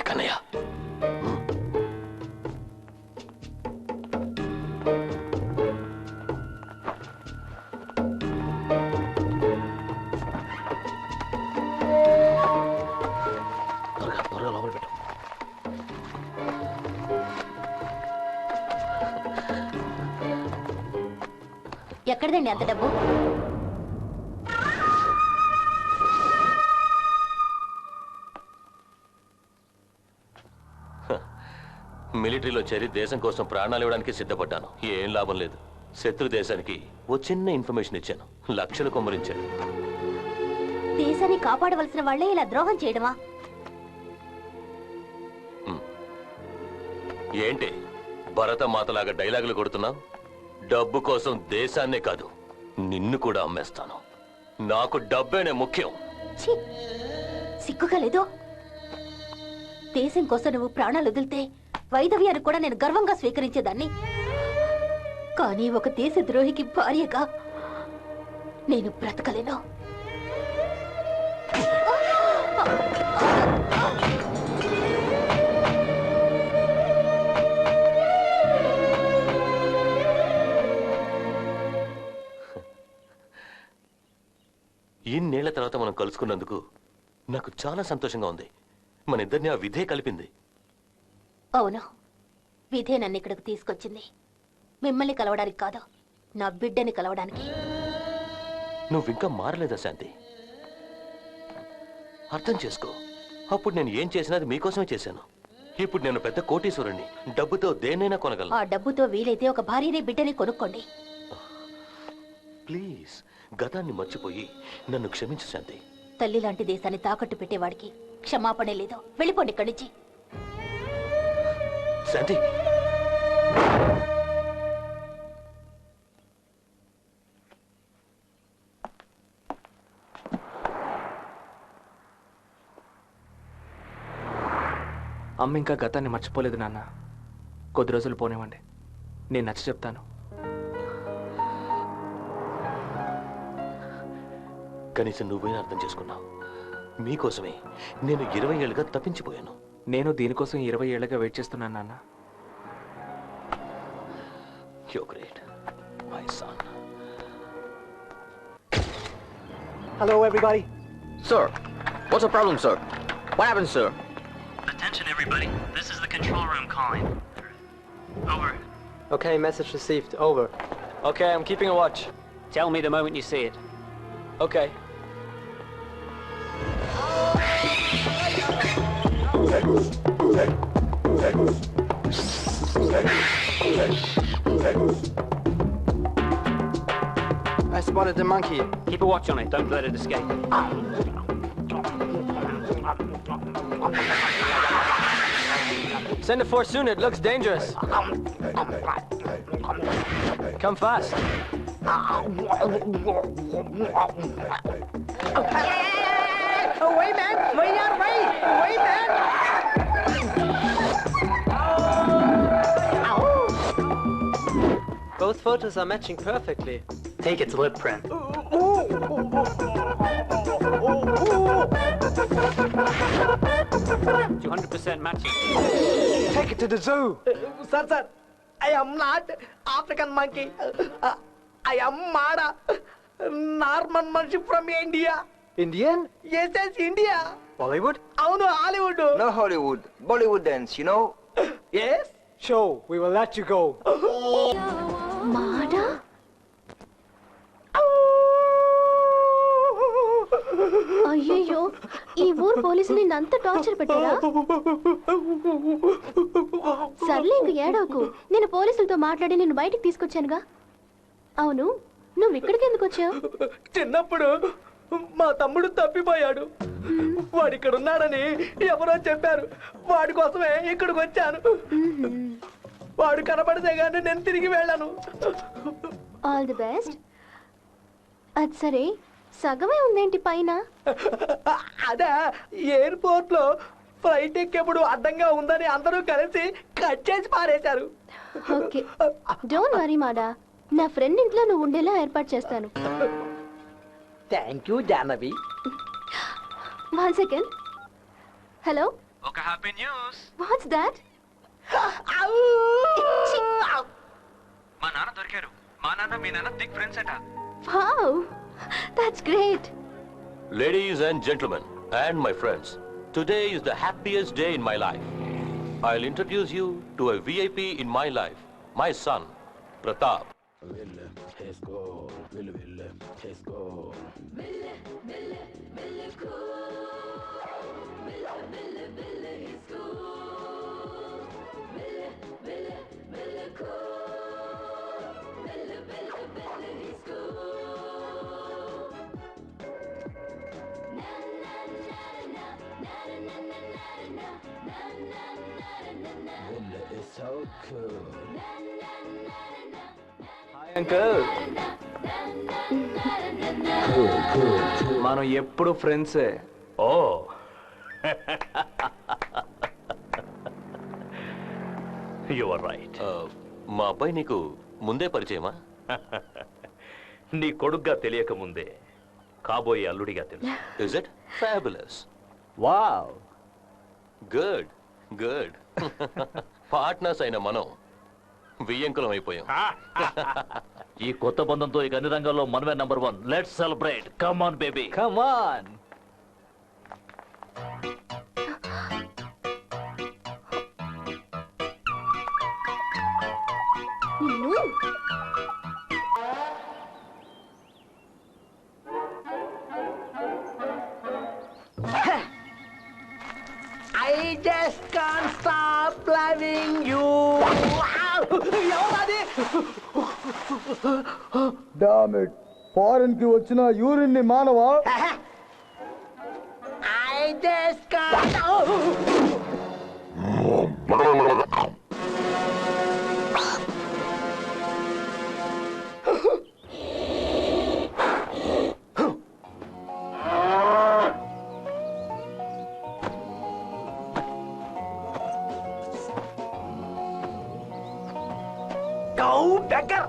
కన్నయ్య, త్వరగా లోపల పెట్టు. ఎక్కడదండి అంత డబ్బు? మిలిటరీలో చేరి దేశం కోసం ప్రాణాలు ఇవ్వడానికి సిద్ధపడ్డాను. ఏం లాభం లేదు. శత్రు దేశానికి ఓ చిన్న ఇన్ఫర్మేషన్ ఇచ్చాను. లక్షలు కొమ్మరించాడు. దేశాన్ని కాపాడవలసిన వాళ్లే ఇలా ద్రోహం చేయడమా? ఏంటి భరతమాతలాగా డైలాగులు కొడుతున్నావు? డబ్బు కోసం దేశాన్నే కాదు, నిన్ను కూడా అమ్మేస్తాను. నాకు డబ్బేనే ముఖ్యం. సిగ్గుగా లేదు? దేశం కోసం నువ్వు ప్రాణాలు వదిలితే వైధవ్యాన్ని కూడా నేను గర్వంగా స్వీకరించేదాన్ని. కానీ ఒక దేశ ద్రోహికి భార్యగా నేను బ్రతకలేను. ఇన్నేళ్ల తర్వాత మనం కలుసుకున్నందుకు నాకు చాలా సంతోషంగా ఉంది. మన ఇద్దరిని ఆ విధే కలిపింది. అవును, విధే నన్ను ఇక్కడికి తీసుకొచ్చింది. మిమ్మల్ని కలవడానికి కాదు, నా బిడ్డని కలవడానికి. నువ్వింకా మారలేదా శాంతి? అర్థం చేసుకో. అప్పుడు నేను ఏం చేసినా అది మీకోసమే చేశాను. ఇప్పుడు నేను పెద్ద కోటీశ్వరుణ్ణి. డబ్బుతో దేన్నైనా కొనగలను. ఆ డబ్బుతో వీలైతే ఒక భార్యని బిడ్డని కొనుక్కోండి. ప్లీజ్, గతాన్ని మర్చిపోయి నన్ను క్షమించు శాంతి. తల్లి లాంటి దేశాన్ని తాకట్టు పెట్టేవాడికి క్షమాపణే లేదు. వెళ్ళిపోండి ఇక్కడి నుంచి. శాంతి, అమ్మ ఇంకా గతాన్ని మర్చిపోలేదు నాన్న. కొద్ది రోజులు పోనివ్వండి, నేను నచ్చ చెప్తాను. కనీసం నువ్వే అర్థం చేసుకున్నావు. మీకోసమే నేను 20 ఏళ్ళుగా తప్పించిపోయాను. నేను దీనికోసం 20 ఏళ్ళగా వెయిట్ చేస్తున్నాను నాన్న. You're great, my son. Hello, everybody. Sir, what's the problem, sir? What happened, sir? Attention, everybody. This is the control room calling. Over. Okay, message received. Over. Okay, I'm keeping a watch. Tell me the moment you see it. Okay. I spotted the monkey. Keep a watch on it. Don't let it escape. Send a force soon. It looks dangerous. Come fast. Wait, man! Wait, man! Both photos are matching perfectly. Take its lip print. 200% matching. Take it to the zoo. Sir, I am not African monkey. I am Mada, Norman Manshi from India. Indian? Yes, India. Bollywood? Avunu Hollywood. No Hollywood. Bollywood dance, you know? Yes? Show, we will let you go. మాడా అయ్యయ్యో ఈ ఊరు పోలీసులు నిన్నంత torture పెట్టారా సర్లే ఇంక ఏడవకు నేను పోలీసులతో మాట్లాడి నిన్ను బయటికి తీసుకొచ్చానుగా అవును నువ్వు ఇక్కడికి ఎందుకు వచ్చావు చిన్నప్పుడు మా తమ్ముడు తప్పిపోయాడు వాడు ఇక్కడ ఉన్నాడని ఎవరో చెప్పారు వాడి కోసమే ఇక్కడికి వచ్చాను వాడు కనబడితే గానీ నేను తిరిగి వెళ్ళాను ఆల్ ది బెస్ట్ అది సరే సగమే ఉందేంటి పైన అదే ఎయిర్పోర్ట్ లో ఫ్లైట్ ఎక్కేప్పుడు అడ్డంగా ఉందని అందరూ కలిసి కట్ చేసి పారేశారు ఓకే డోంట్ వరీ మాడా నా ఫ్రెండ్ ఇంట్లో నువ్వు ఉండేలా ఏర్పాటు చేస్తాను thank you Jahnavi 1 second hello ఒక హ్యాపీ న్యూస్. వాట్స్ దట్ మా నాన్న దొరికారు. మా నాన్న మీ నాన్న థిక్ ఫ్రెండ్స్ అట. Wow that's great Ladies and gentlemen, and my friends, today is the happiest day in my life. I'll introduce you to a VIP in my life, my son, Pratap. Uncle మనం ఎప్పుడు ఫ్రెండ్సే ఓ you are right. మా అబ్బాయి నీకు ముందే పరిచయమా? నీ కొడుగ్గా తెలియక ముందే కాబోయే అల్లుడిగా తెలుసు. Is it fabulous? Wow. Good, good. Partners అయిన మనం వియ్యంకులం అయిపోయాం. ఈ కొత్త బంధంతో ఇక అన్ని రంగాల్లో మనమే number 1. Let's celebrate. Come on baby, come on. I just can't stop loving you. ఎవరది? Damn it. ఫారెన్ కి వచ్చిన యూరిన్ ని మానవా? I just can't. Go, beggar!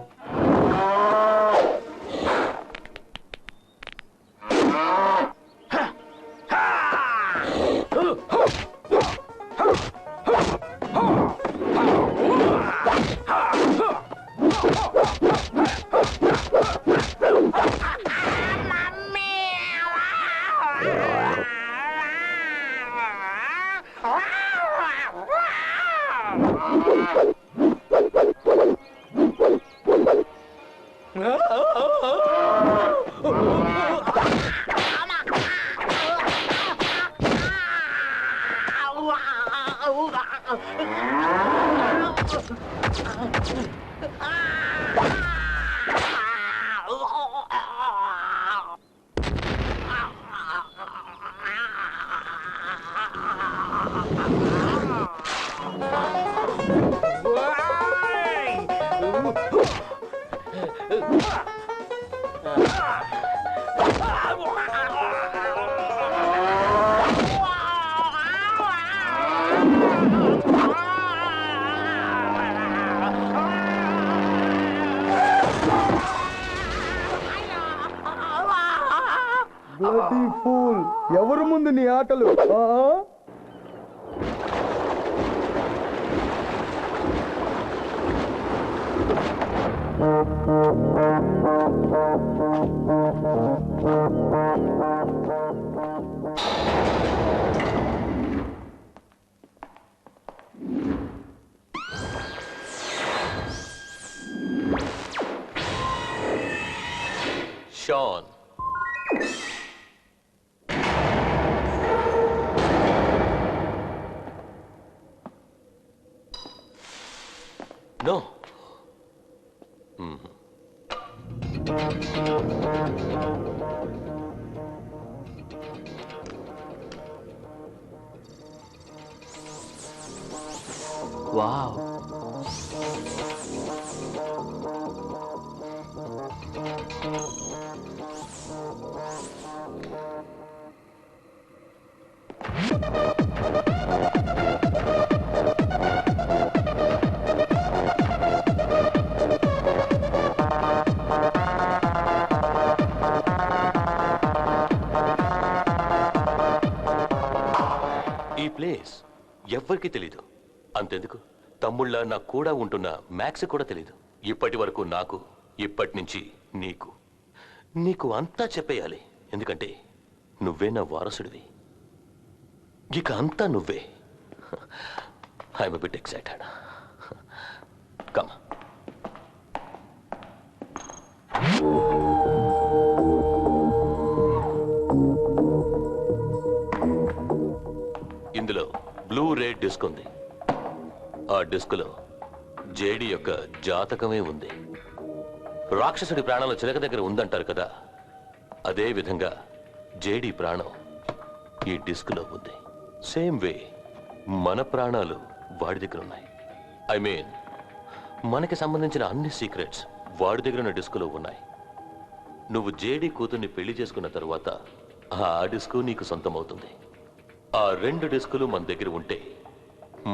Bloody fool, ఎవరు ముందు నీ ఆటలు? Sean. No. వావ్, ఈ ప్లేస్ ఎవ్వరికీ తెలీదు. అంతెందుకు, తమ్ముళ్ళ నాకు కూడా ఉంటున్న మ్యాక్స్ కూడా తెలీదు. ఇప్పటి వరకు నాకు, ఇప్పటి నుంచి నీకు నీకు అంతా చెప్పేయాలి. ఎందుకంటే నువ్వే నా వారసుడివి. ఇక అంతా నువ్వే. I'm bit excited. కమ్. ఇందులో బ్లూ రేడ్ డిస్క్ ఉంది. ఆ డిస్కులో జేడి యొక్క జాతకమే ఉంది. రాక్షసుడి ప్రాణాలు చిలక దగ్గర ఉందంటారు కదా, అదే విధంగా జేడి ప్రాణం ఈ డిస్కులో ఉంది. సేమ్ వే మన ప్రాణాలు వాడి దగ్గర ఉన్నాయి. ఐ మీన్, మనకి సంబంధించిన అన్ని సీక్రెట్స్ వాడి దగ్గర ఉన్న డిస్కులో ఉన్నాయి. నువ్వు జేడి కూతుర్ని పెళ్లి చేసుకున్న తర్వాత ఆ డిస్కు నీకు సొంతమవుతుంది. ఆ 2 డిస్కులు మన దగ్గర ఉంటే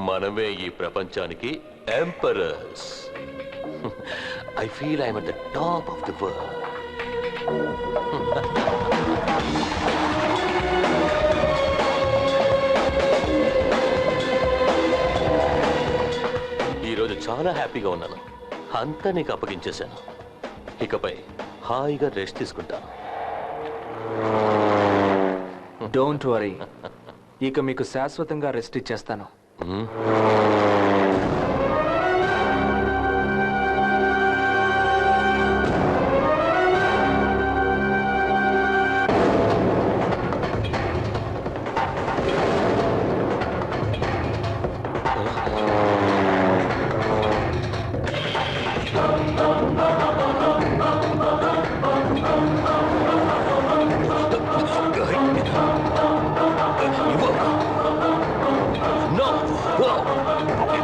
మనమే ఈ ప్రపంచానికి emperors. I feel I'm at the top of the world. ఈరోజు చాలా హ్యాపీగా ఉన్నాను. అంతా నీకు అప్పగించేశాను. ఇకపై హాయిగా రెస్ట్ తీసుకుంటాను. డోంట్ వరీ, ఇక మీకు శాశ్వతంగా రెస్ట్ ఇచ్చేస్తాను. No!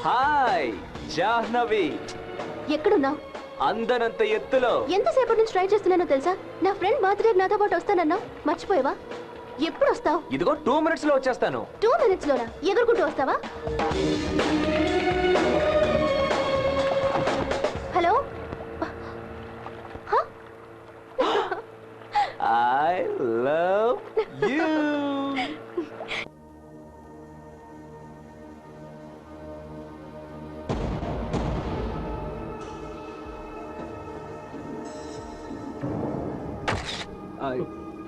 హాయ్ జాహ్నవి, ఎక్కడున్నావు? అందనంత ఎత్తులో. ఎంతసేపటి నుంచి ట్రై చేస్తున్నానో తెలుసా? నా ఫ్రెండ్ బర్త్డే నాతో పాటు వస్తానన్నావు, మర్చిపోయావా? ఎప్పుడు వస్తావు? ఇదిగో 2 minutes లో వచ్చేస్తాను. 2 minutes లోనా? ఎగురుకుంటూ వస్తావా? Hello, I love you.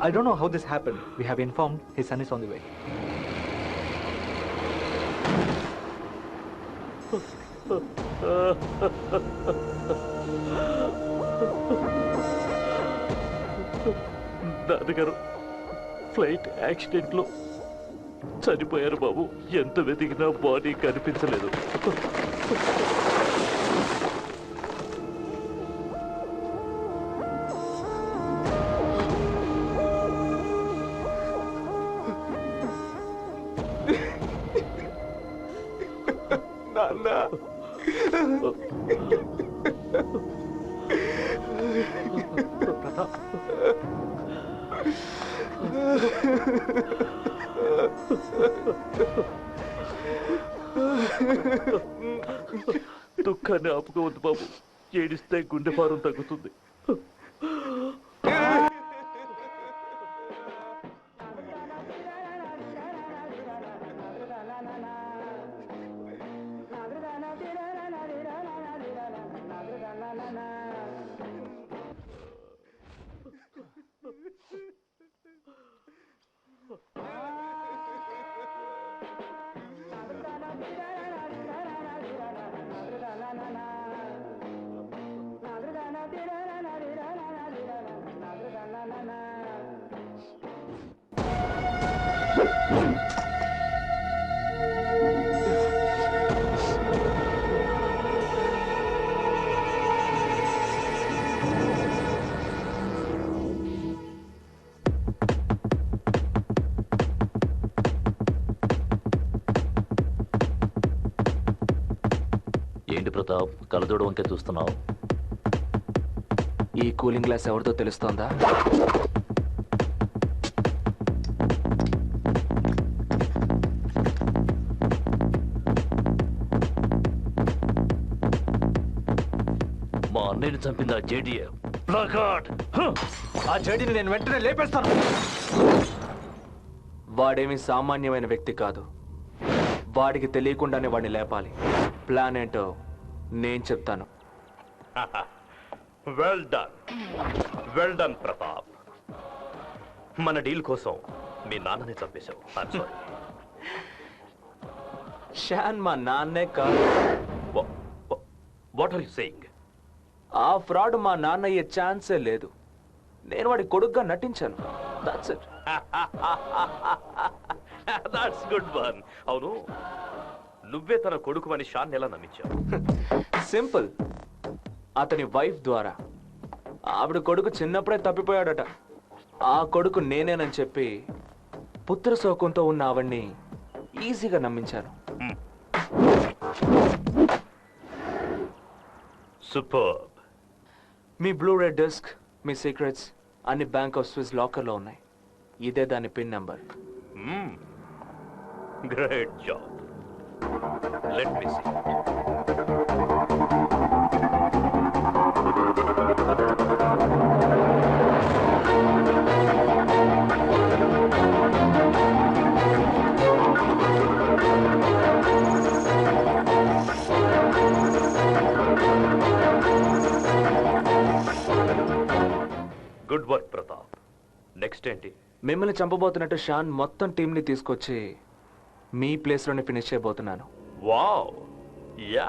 I don't know how this happened. We have informed his son is on the way. నాన్నగారు ఫ్లైట్ యాక్సిడెంట్ లో చనిపోయారు బాబు. ఎంత వెతికినా బాడీ కనిపించలేదు. నాన్న, ప్రతాప్, దుఃఖాన్ని ఆపుకోవద్దు బాబు. ఏడిస్తే గుండె భారం తగ్గుతుంది. ఏంటి ప్రతాప్, కలదోడు వంకే చూస్తున్నావు? ఈ కూలింగ్ గ్లాస్ ఎవరితో తెలుస్తోందా? మా అన్నయ్యని చంపింది ఆ జేడీఏ. ఆ జేడీని నేను వెంటనే లేపేస్తాను. వాడేమీ సామాన్యమైన వ్యక్తి కాదు. వాడికి తెలియకుండానే వాడిని లేపాలి. ప్లాన్ ఏంటో నేను చెప్తాను. Well done Pratap. మన డీల్ కోసం మీ నాన్నని చంపేశావు. I'm sorry. షాన్ మా నాన్నే కాదు. What are you saying? ఆ ఫ్రాడ్ మా నాన్న అయ్యే ఛాన్సే లేదు. నేను వాడి కొడుకుగా నటించాను. That's it. That's good one. అవును, నువ్వే తన కొడుకు అని షాన్ ఎలా నమ్మించావు? సింపుల్. అతని వైఫ్ ద్వారా. ఆవిడ కొడుకు చిన్నప్పుడే తప్పిపోయాడట. ఆ కొడుకు నేనేనని చెప్పి పుత్ర శోకంతో ఉన్న ఆవిడ్ని ఈజీగా నమ్మించాను. సూపర్బ్. మీ బ్లూ రెడ్ డిస్క్, మీ సీక్రెట్స్ అన్ని బ్యాంక్ ఆఫ్ స్విస్ లాకర్లో ఉన్నాయి. ఇదే దాని pin number. Great job. Let me see. Good work Pratap. Next ఏంటి? మిమ్మల్ని చంపబోతున్నట్టు షాన్ మొత్తం టీంని తీసుకొచ్చి మీ ప్లేస్లోనే ఫినిష్ చేయబోతున్నాను. వావ్, యా,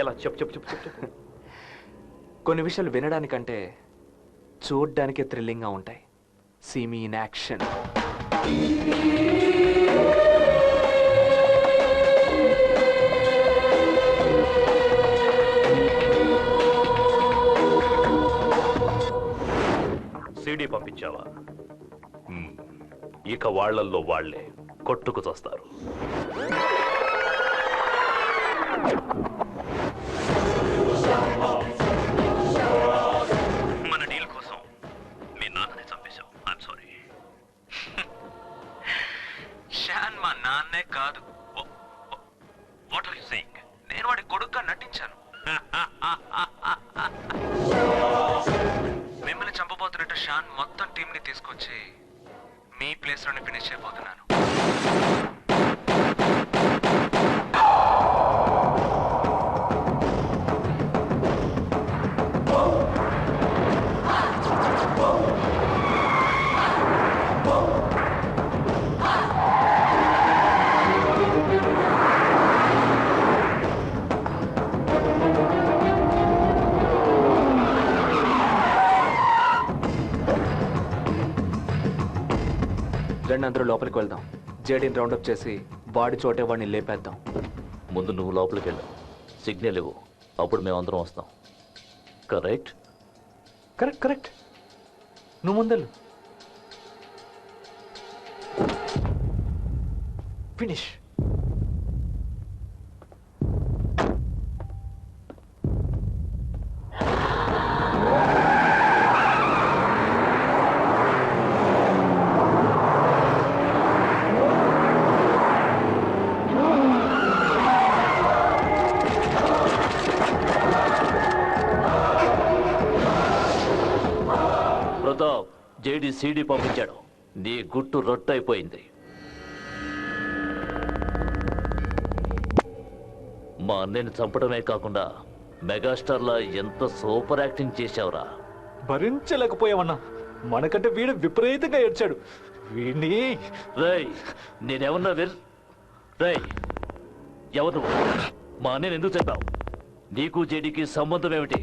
ఎలా? చెప్పు చెప్పు చెప్పు చెప్పు చెప్పు. కొన్ని విషయాలు వినడానికంటే చూడ్డానికే థ్రిల్లింగ్గా ఉంటాయి. See me in action. CD పంపించావా? ఇక వాళ్ళల్లో వాళ్లే కొట్టుకు చస్తారు. మన డీల్ కోసం మీ నాన్నని చంపేశావు. I'm sorry. షాన్ మా నాన్నే కాదు. What are you saying? నేను వాడి కొడుకుగా నటించాను. మిమ్మల్ని చంపబోతున్నట్టు షాన్ మొత్తం టీంని తీసుకొచ్చి మీ ప్లేస్లోనే ఫినిష్ చేయబోతున్నాను. రండి, అందరూ లోపలికి వెళ్దాం. జేడీని రౌండప్ చేసి వాడి చోటే వాడిని లేపేద్దాం. ముందు నువ్వు లోపలికి వెళ్ళు, సిగ్నల్ ఇవ్వు, అప్పుడు మేమందరం వస్తాం. కరెక్ట్? Correct correct. నువ్వు ముందెళ్ళు. ఫినిష్. ప్రతాప్, జేడీ సీడీ పంపించాడు. నీ గుట్టు రొట్టయిపోయింది. మా అన్నయ్యని చంపడమే కాకుండా మెగాస్టార్లా ఎంత సూపర్ యాక్టింగ్ చేశావురా. భరించలేకపోయామన్నా. మనకంటే వీడు విపరీతంగా ఏడ్చాడు. వీడిని రేయ్, నేనేమన్నా రేయ్, ఎవరు నువ్వు? మా అన్నయ్యని ఎందుకు చెప్పావు? నీకు జేడీకి సంబంధం ఏమిటి?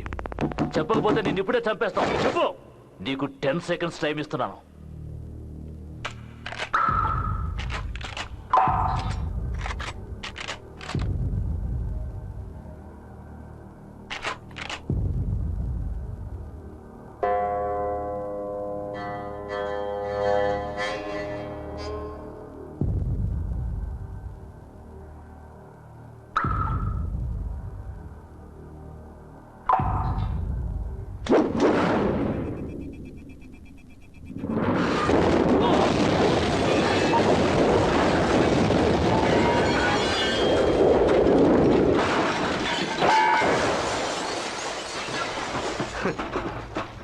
చెప్పకపోతే నేను ఇప్పుడే చంపేస్తాను. చెప్పు. నీకు 10 సెకండ్స్ టైం ఇస్తున్నాను.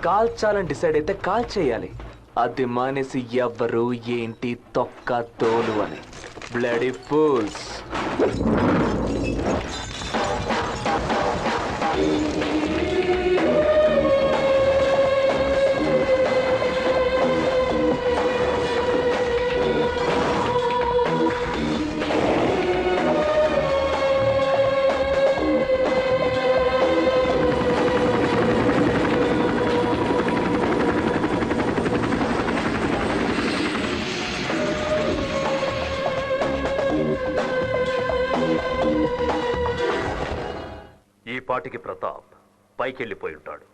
కాల్చాలని డిసైడ్ అయితే కాల్ చేయాలి. అది మానేసి ఎవ్వరు ఏంటి తొక్క తోలు అని. Bloody fools. ఈ పాటికి ప్రతాప్ పైకి వెళ్ళిపోయి ఉంటాడు.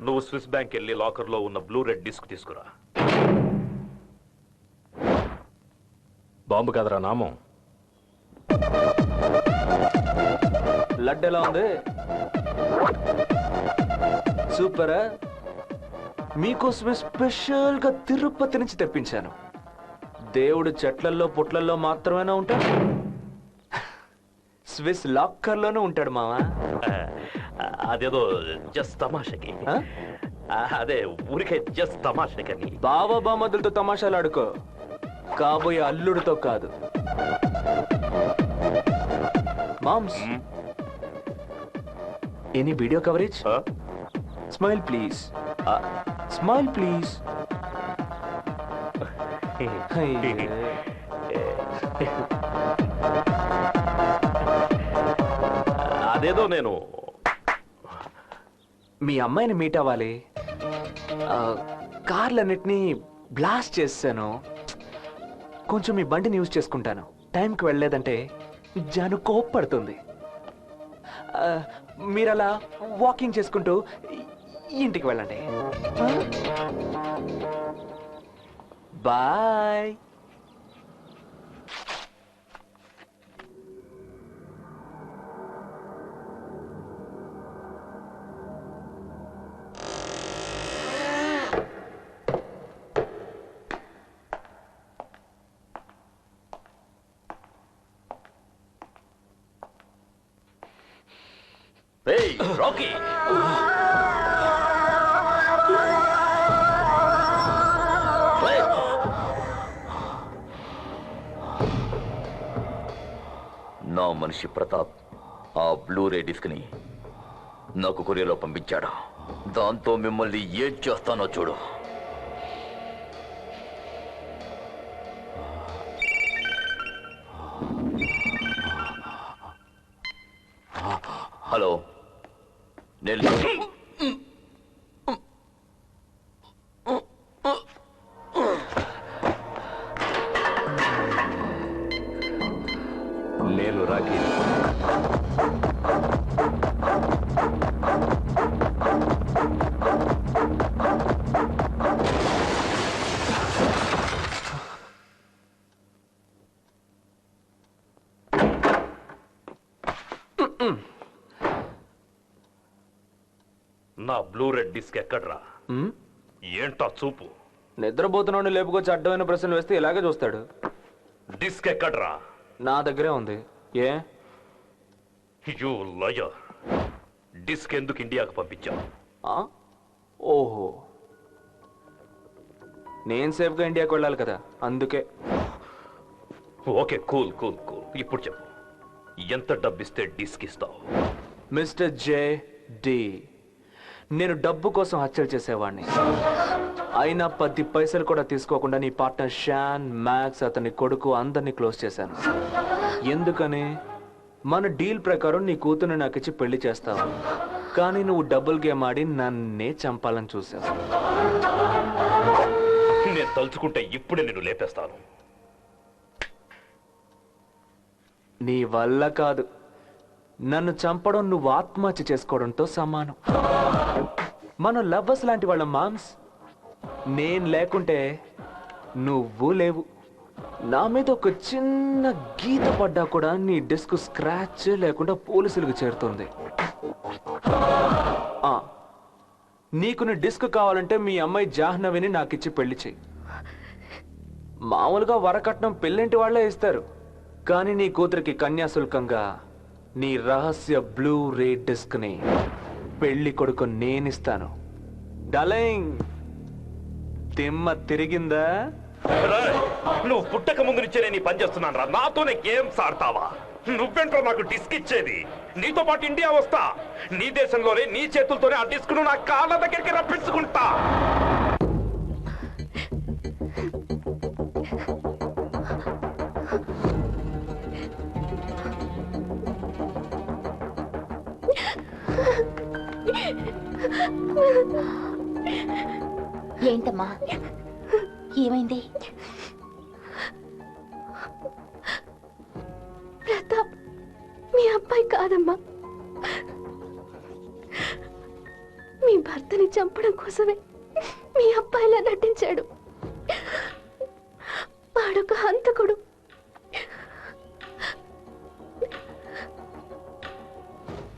నువ్వు స్విస్ బ్యాంక్ వెళ్ళి లాకర్లో ఉన్న బ్లూ రెడ్ డిస్క్ తీసుకురా. బాంబు కదరా నామం. లడ్డు ఎలా ఉంది? సూపరా? మీకోసమే స్పెషల్ గా తిరుపతి నుంచి తెప్పించాను. దేవుడు చెట్లల్లో పుట్లల్లో మాత్రమేనా ఉంటాడు? స్విస్ లాకర్లోనే ఉంటాడు మావా. అదేదో జస్ట్ తమాషకి. అదే ఊరికే జస్ట్ తమాషకని. బావ బామదులతో తమాషాలు ఆడుకో, కాబోయే అల్లుడితో కాదు. Moms, any video coverage? Smile please. Smile please. అదేదో నేను మీ అమ్మాయిని మీట్ అవ్వాలి. కార్లన్నిటినీ బ్లాస్ట్ చేశాను. కొంచెం మీ బండిని యూజ్ చేసుకుంటాను. టైంకి వెళ్ళలేదంటే జాను కోప్పడుతుంది. మీరు అలా వాకింగ్ చేసుకుంటూ ఇంటికి వెళ్ళండి. బాయ్. Hey, Rocky! నా మనిషి ప్రతాప్ ఆ బ్లూరే డిస్క్ ని నాకు కొరియర్లో పంపించాడు. దాంతో మిమ్మల్ని ఏం చేస్తానో చూడు. హలో, నేను రాఖీ. నా బ్లూ రెడ్ డిస్క్ ఎక్కడ్రా? ఏంటా చూపు? నిద్రపోతున్నాడు లేపుకొచ్చి అడ్డమైన ప్రశ్నలు వేస్తే ఇలాగే చూస్తాడు. డిస్క్ ఎక్కడ్రా? నా దగ్గరే ఉంది. ఏ? You liar. డిస్క్ ఎందుకు ఇండియాకు పంపించావు? ఓహో, నేను సేఫ్గా ఇండియాకు వెళ్ళాలి కదా, అందుకే. Okay, cool cool cool. ఇప్పుడు చెప్పు, ఎంత డబ్బిస్తే డిస్క్ ఇస్తావు? మిస్టర్ జే డి, నేను డబ్బు కోసం హత్యలు చేసేవాడిని. అయినా 10 పైసలు కూడా తీసుకోకుండా నీ పార్ట్నర్ షాన్, మ్యాక్స్, అతని కొడుకు అందరినీ క్లోజ్ చేశాను. ఎందుకని? మన డీల్ ప్రకారం నీ కూతురు నాకు ఇచ్చి పెళ్లి చేస్తావు. కానీ నువ్వు డబుల్ గేమ్ ఆడి నన్నే చంపాలని చూసావు. నేను తలుచుకుంటే ఇప్పుడే నిన్ను లేపేస్తాను. నీ వల్ల కాదు. నన్ను చంపడం నువ్వు ఆత్మహత్య చేసుకోవడంతో సమానం. మనం లవ్వర్స్ లాంటి వాళ్ళ మామ్స్. నేను లేకుంటే నువ్వు లేవు. నా మీద ఒక చిన్న గీత పడ్డా కూడా నీ డిస్క్ స్క్రాచ్ లేకుండా పోలీసులకు చేరుతుంది. నీకు నీ డిస్క్ కావాలంటే మీ అమ్మాయి జాహ్నవిని నాకిచ్చి పెళ్లి చెయ్యి. మామూలుగా వరకట్నం పెళ్ళింటి వాళ్ళే ఇస్తారు. కానీ నీ కూతురికి కన్యాశుల్కంగా నీ రహస్య బ్లూ రే డిస్క్ ని పెళ్లి కొడుకు నేనిస్తాను. డార్లింగ్, దిమ్మ తిరిగిందా? నువ్వు పుట్టక ముందు నుంచే నేను పని చేస్తున్నాను రా. నాతోనే గేమ్స్ ఆడతావా? నువ్వెంటో నాకు డిస్క్ ఇచ్చేది. నీతో పాటు ఇండియా వస్తా. నీ దేశంలోనే నీ చేతులతోనే ఆ డిస్క్ ను నా కాళ్ళ దగ్గరికి రప్పించుకుంటా. ఏంటమ్మా, ఏమైంది? ప్రతాప్ మీ అబ్బాయి కాదమ్మా. మీ భర్తని చంపడం కోసమే మీ అబ్బాయిలా నటించాడు. వాడొక హంతకుడు.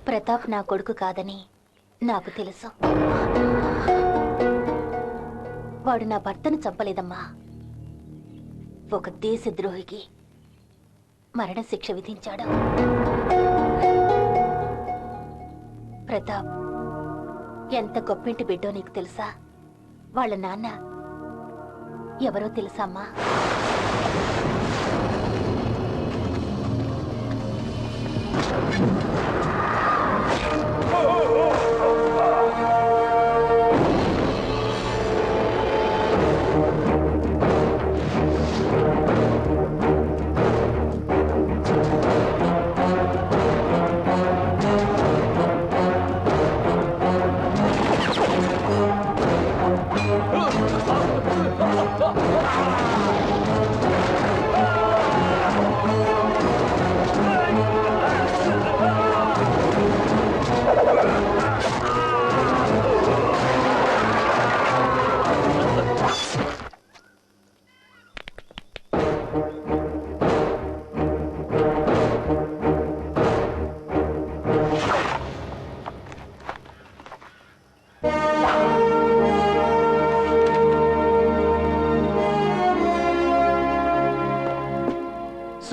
ప్రతాప్ నా కొడుకు కాదని నాకు తెలుసు. వాడు నా భర్తను చంపలేదమ్మా. ఒక దేశద్రోహికి మరణశిక్ష విధించాడు. ప్రతాప్ ఎంత గొప్పింటి బిడ్డో నీకు తెలుసా? వాళ్ళ నాన్న ఎవరో తెలుసా అమ్మా?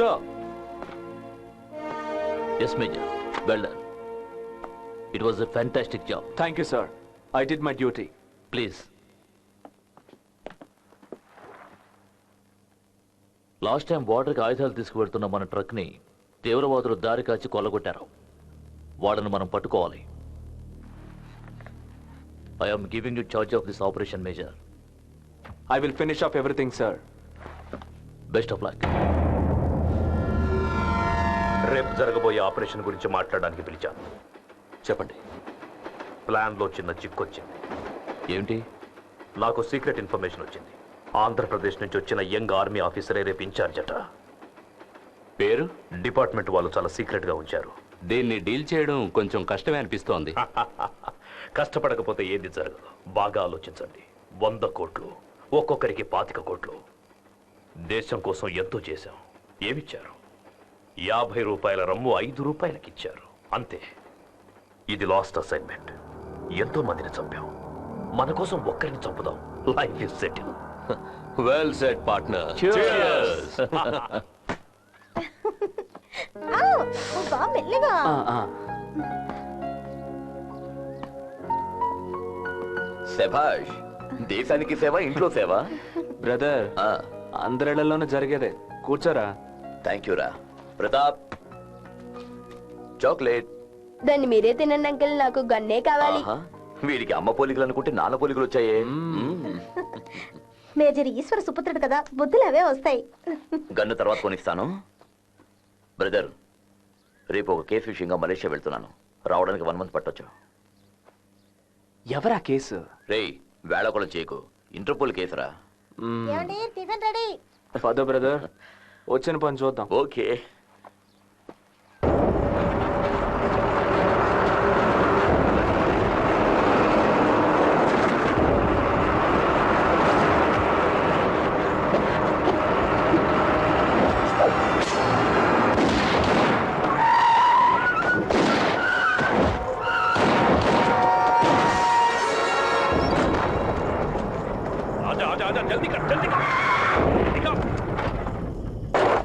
Sir. Yes major, well done. It was a fantastic job. Thank you sir. I did my duty. Please. Last time బార్డర్కి ఆయుధాలు తీసుకువెళ్తున్న మన ట్రక్ని తీవ్రవాదులు దారి కాచి కొల్లగొట్టారు. వాళ్ళని మనం పట్టుకోవాలి. I'm giving you charge of this operation major. I will finish off everything sir. Best of luck. రేపు జరగబోయే ఆపరేషన్ గురించి మాట్లాడడానికి పిలిచాను. చెప్పండి. ప్లాన్లో చిన్న చిక్కొచ్చింది. ఏమిటి? నాకు సీక్రెట్ ఇన్ఫర్మేషన్ వచ్చింది. ఆంధ్రప్రదేశ్ నుంచి వచ్చిన యంగ్ ఆర్మీ ఆఫీసరే రేపు ఇన్ఛార్జ్ అట. పేరు? డిపార్ట్మెంట్ వాళ్ళు చాలా సీక్రెట్ గా ఉంచారు. దీన్ని డీల్ చేయడం కొంచెం కష్టమే అనిపిస్తోంది. కష్టపడకపోతే ఏది జరగదు. బాగా ఆలోచించండి. 100 కోట్లు, ఒక్కొక్కరికి 25 కోట్లు. దేశం కోసం ఎంతో చేశాం. ఏమిచ్చారు? 50 రూపాయల రమ్ము 5 రూపాయలకి ఇచ్చారు. అంతే. ఇది లాస్ట్ అసైన్మెంట్. ఎంతో మందిని చంపాం. మన కోసం ఒక్కరిని చంపుదాం. Life is settle. Well set partner. మెల్లగా. శభాష్. దేశానికి సేవ, ఇంట్లో సేవ. బ్రదర్, అందరిళ్లలోనూ జరిగేదే. కూర్చోరా. థ్యాంక్ యూ రా. ప్రతాప్, చాక్లెట్. దాన్ని మీరే తినండి అంకుల్, నాకు గన్నే కావాలి. వీడికి అమ్మ పోలికలు అనుకుంటే నాన్న పోలికలు వచ్చాయే. మేజర్ ఈశ్వర సుపుత్రుడు కదా, బుద్ధులు అవే వస్తాయి. గన్ను తర్వాత కొనిస్తాను. బ్రదర్, రేపు ఒక కేసు విషయంగా మలేషియా వెళ్తున్నాను. రావడానికి 1 మంత్ పట్టొచ్చు. ఎవరా కేసు? రేయ్, వేళకొలం చేయకు. ఇంటర్పోల్ కేసురా. Tiffin ready. పదో బ్రదర్, వచ్చిన పని చూద్దాం. ఓకే.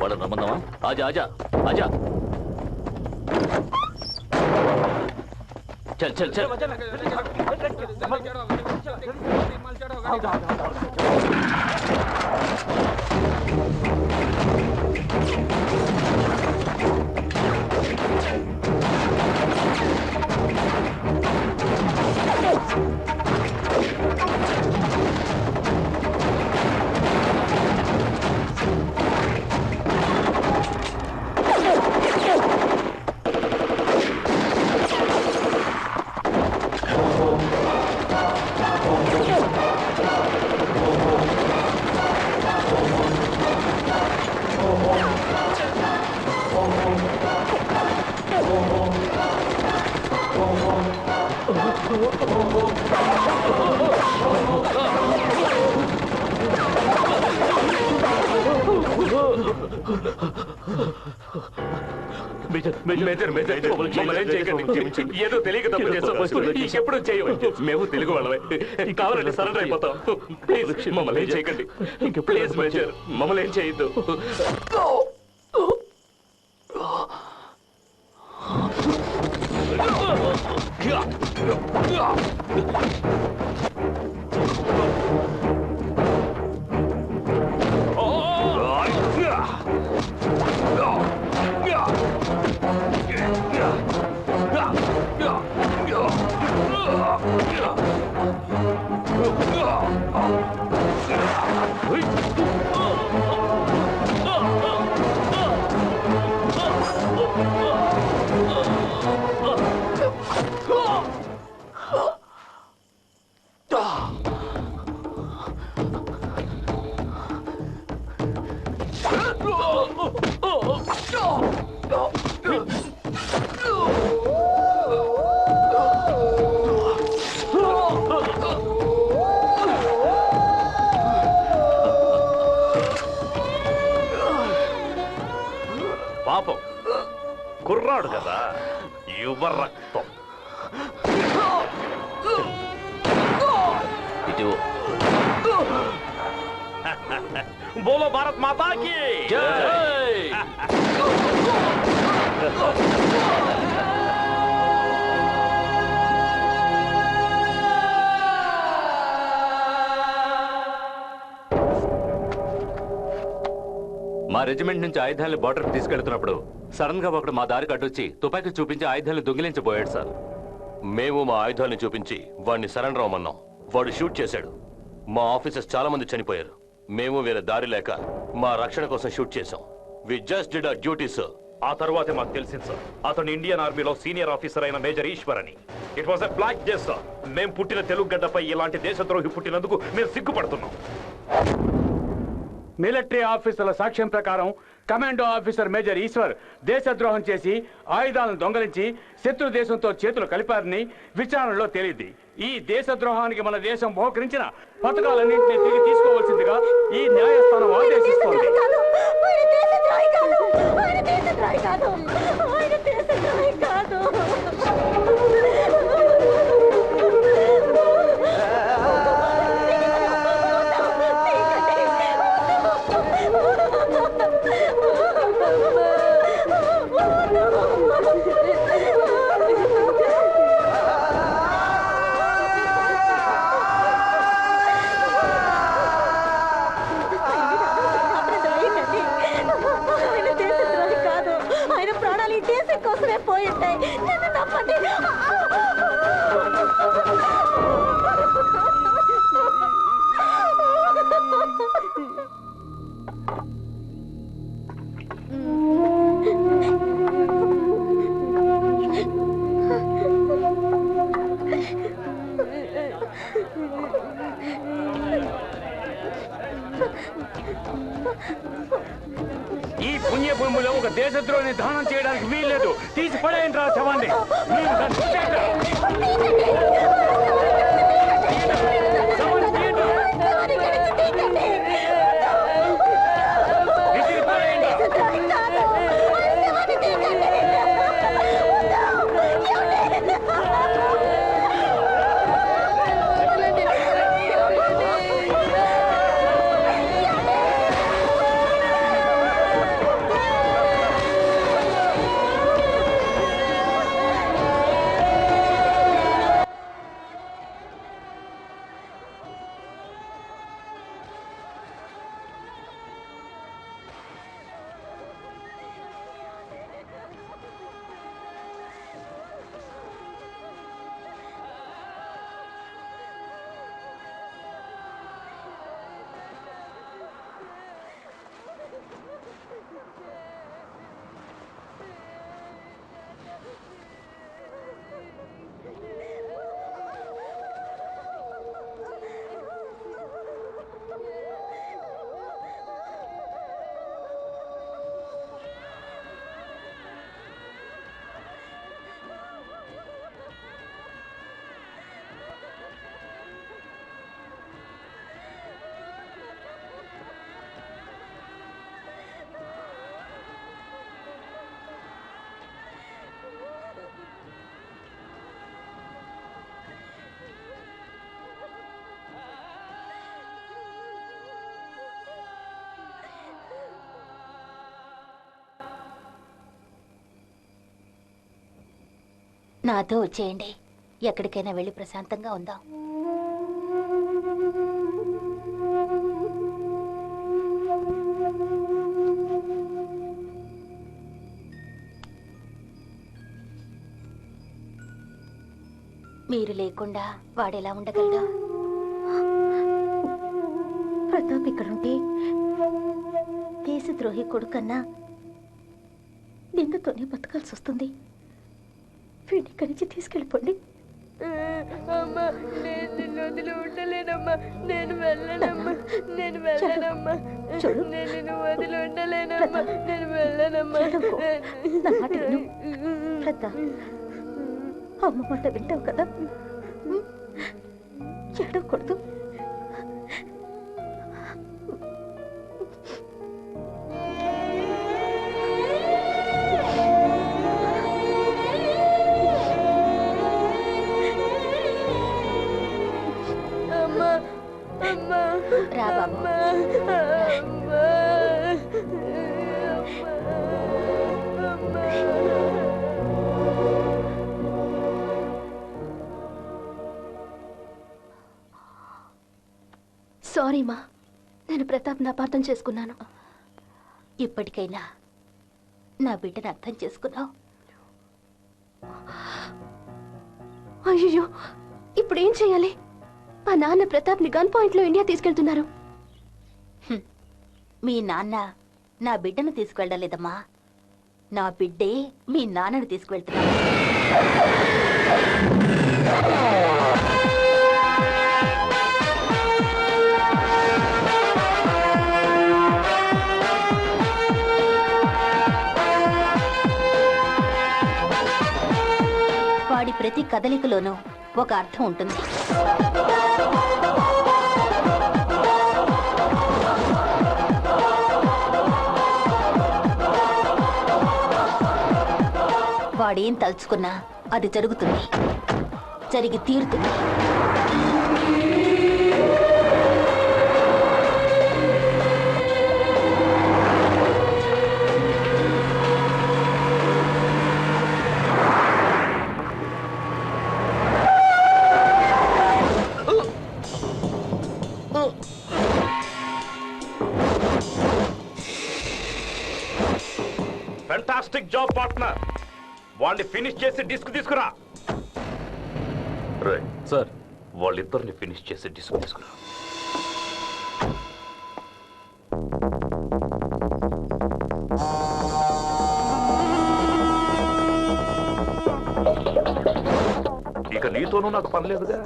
వాళ్ళని రమ్మందామా? ఆజా ఆజా ఆజా. చల్ చల్ చల్. ఏదో తెలియక తప్పు చేస్తాం. ఇంకెప్పుడు చేయవచ్చు. మేము తెలుగు వాళ్ళమే. కావాలంటే సరెండర్ అయిపోతాం. ప్లీజ్ మమ్మల్ని ఏం చేయకండి. ప్లీజ్ మేజర్, మమ్మల్ని ఏం చేయొద్దు. పాపం కుర్రాడు కదా, యువ రక్తం. బోలో భారత్ మాతాకి మా రెజిమెంట్ నుంచి ఆయుధాలను బార్డర్కి తీసుకెళ్తున్నప్పుడు సడన్ గా ఒకడు మా దారికి అడ్డొచ్చి తుపాకీ చూపించి ఆయుధాలను దొంగిలించబోయాడు సార్. మేము మా ఆయుధాలను చూపించి వాడిని సరెండర్ అవ్వమన్నాం. వాడు షూట్ చేశాడు. మా ఆఫీసర్స్ చాలా మంది చనిపోయారు. మేము వేరే దారి లేక మా రక్షణ కోసం షూట్ చేశాం. We just did our duty sir. ఆ తర్వాతే మాకు తెలిసింది సార్, అతను ఇండియన్ ఆర్మీలో సీనియర్ ఆఫీసర్ అయిన మేజర్ ఈశ్వర్ అని. It was a black day sir. మేము పుట్టిన తెలుగు గడ్డపై ఇలాంటి దేశద్రోహి పుట్టినందుకు మేము సిగ్గుపడుతున్నాం. మిలిటరీ ఆఫీసర్ల సాక్ష్యం ప్రకారం కమాండో ఆఫీసర్ మేజర్ ఈశ్వర్ దేశద్రోహం చేసి ఆయుధాలను దొంగలించి శత్రు దేశంతో చేతులు కలిపారని విచారణలో తేలింది. ఈ దేశద్రోహానికి మన దేశం బహుకరించిన పథకాలన్నింటినీ తిరిగి తీసుకోవాల్సిందిగా ఈ న్యాయస్థానం ఆదేశిస్తోంది. ఆయన ప్రాణాలు ఈ దేశం కోసమే పోయింటాయి. నన్ను నమ్మండి. ఈ పుణ్యభూమిలో ఒక దేశద్రోహిని దానం చేయడానికి వీల్లేదు. తీసి పడేయండి రా శవాన్ని. మీరు దాన్ని చూసేయండి. నాతో వచ్చేయండి. ఎక్కడికైనా వెళ్ళి ప్రశాంతంగా ఉందాం. మీరు లేకుండా వాడెలా ఉండగలడా? ప్రతాప్ ఇక్కడుంటే దేశద్రోహి కొడుకన్నా నిందతోనే బతకాల్సి వస్తుంది. వీడిని ఇక్కడి నుంచి తీసుకెళ్ళిపోండి. అమ్మా, నేను నిన్ను వదిలి ఉండలేనమ్మా. నేను వెళ్ళనమ్మా. నేను వెళ్ళనమ్మా. నేను నిన్ను వదిలి ఉండలేనమ్మా. నేను వెళ్ళనమ్మా. అమ్మ మాట వింటావు కదా, ఏడవకూడదు. అమ్మా, అమ్మా, రా బాబు. అమ్మా. సారీ మా, నేను ప్రతాప్ని అపార్థం చేసుకున్నాను. ఇప్పటికైనా నా బిడ్డను అర్థం చేసుకున్నావు. అయ్యో, ఇప్పుడు ఏం చేయాలి? మా నాన్న ప్రతాప్ని గన్ పాయింట్లో ఇండియా తీసుకెళ్తున్నారు. మీ నాన్న నా బిడ్డను తీసుకువెళ్ళలేదమ్మా, నా బిడ్డే మీ నాన్నను తీసుకువెళ్తున్నాడు. వాడి ప్రతి కదలికలోనూ ఒక అర్థం ఉంటుంది. వాడేం తలుచుకున్నా అది జరుగుతుంది, జరిగి తీరుతుంది. Fantastic job partner. వాళ్ళని ఫినిష్ చేసి డిస్క్ తీసుకురా. సార్, వాళ్ళిద్దరిని ఫినిష్ చేసి డిస్క్ తీసుకురా. ఇక నీతోనూ నాకు పని లేదుగా.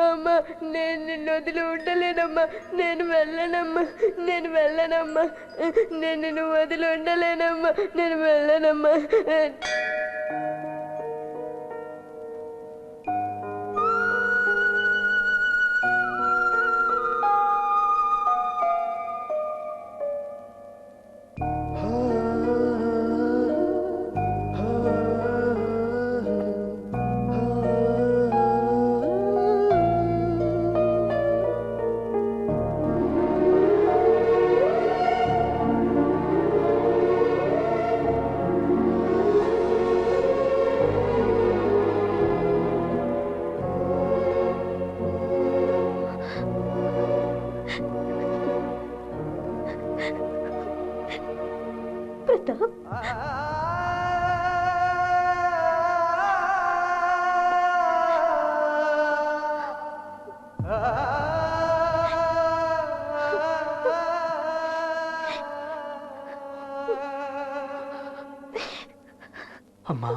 అమ్మా, నేను నిన్ను వదిలి ఉండలేనమ్మా. నేను వెళ్ళనమ్మా, నేను వెళ్ళనమ్మా. నేను నిన్ను వదిలి ఉండలేనమ్మా, నేను వెళ్ళనమ్మా. ప్రతాప్, అమ్మా,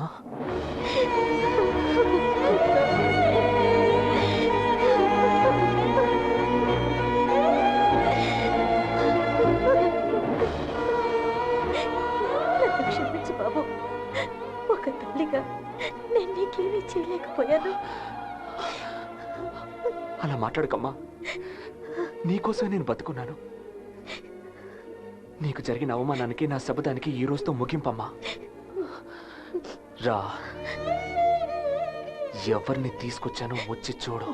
నన్ను క్షమించు బాబు. ఒక తల్లిగా నేను నీకేమీ చేయలేకపోయాను. అలా మాట్లాడకమ్మా. నీకోసమే నేను బతుకున్నాను. నీకు జరిగిన అవమానానికి నా శబదానికి ఈ రోజుతో ముగింపమ్మా. రా, ఎవరిని తీసుకొచ్చానో వచ్చి చూడు.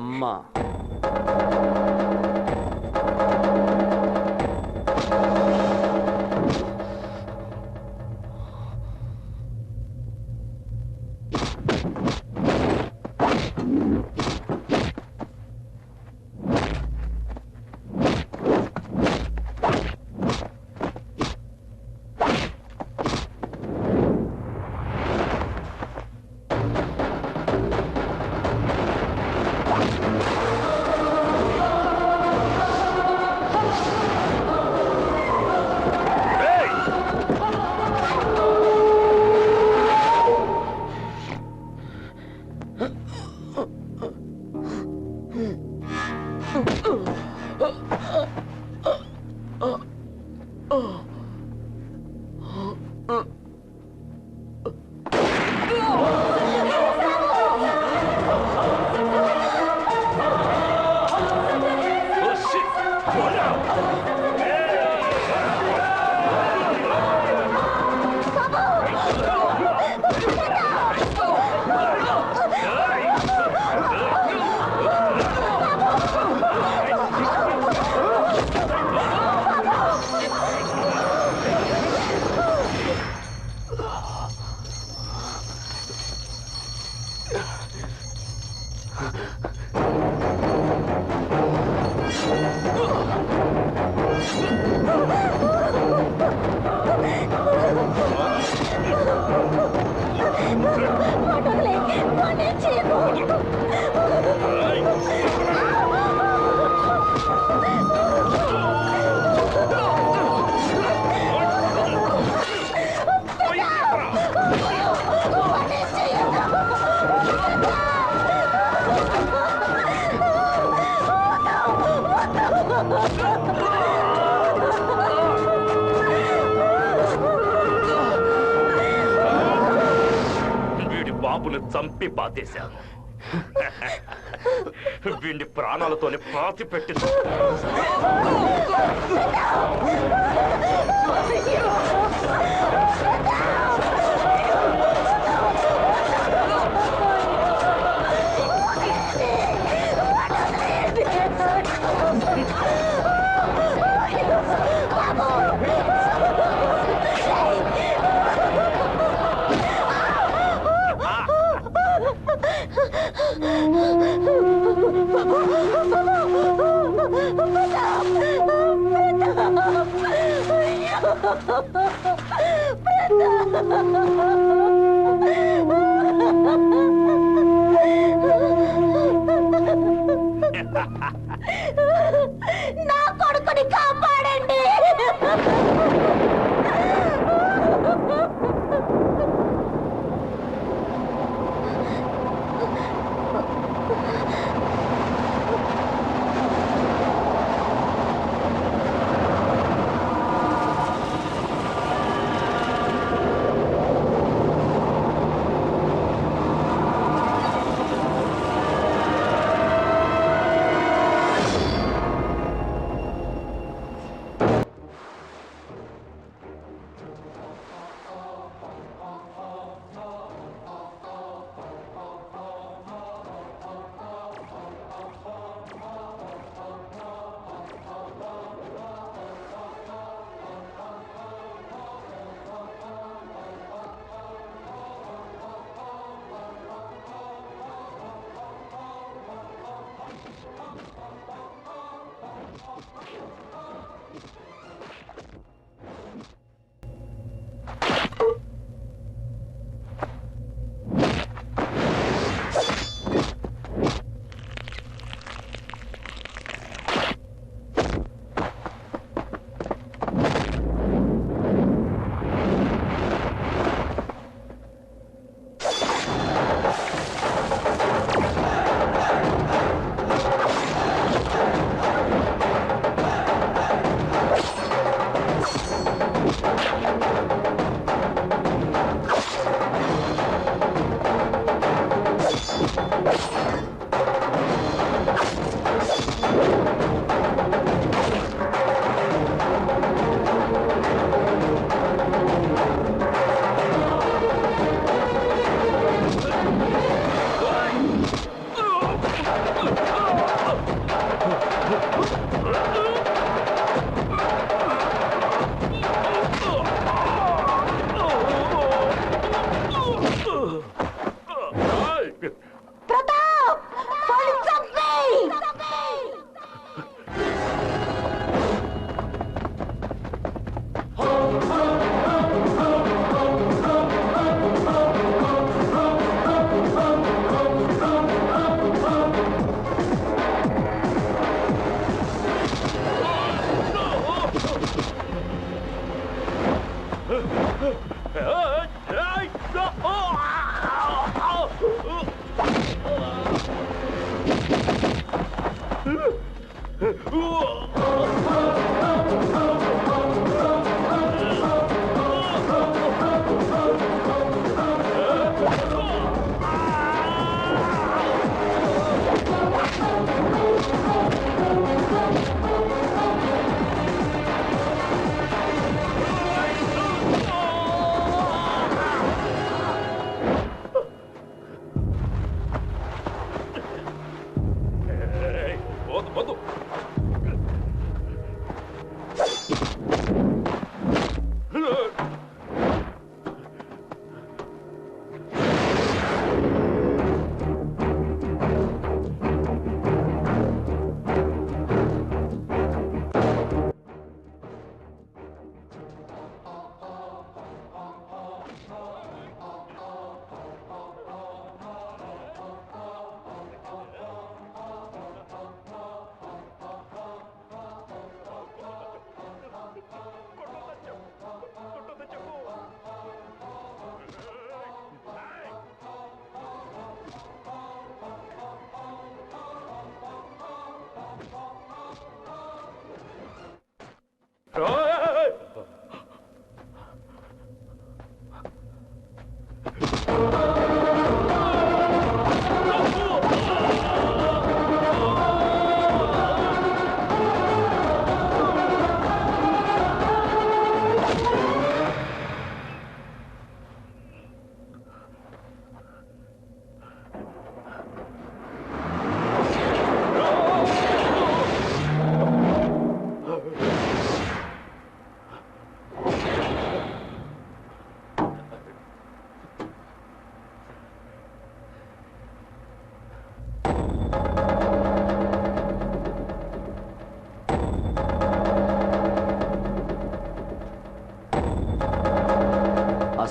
అమ్మ. వీడి బాబును చంపి పాతేశాను. వీడిని ప్రాణాలతోనే పాతి పెట్టింది. నా కొడుకుని కాపాడండి.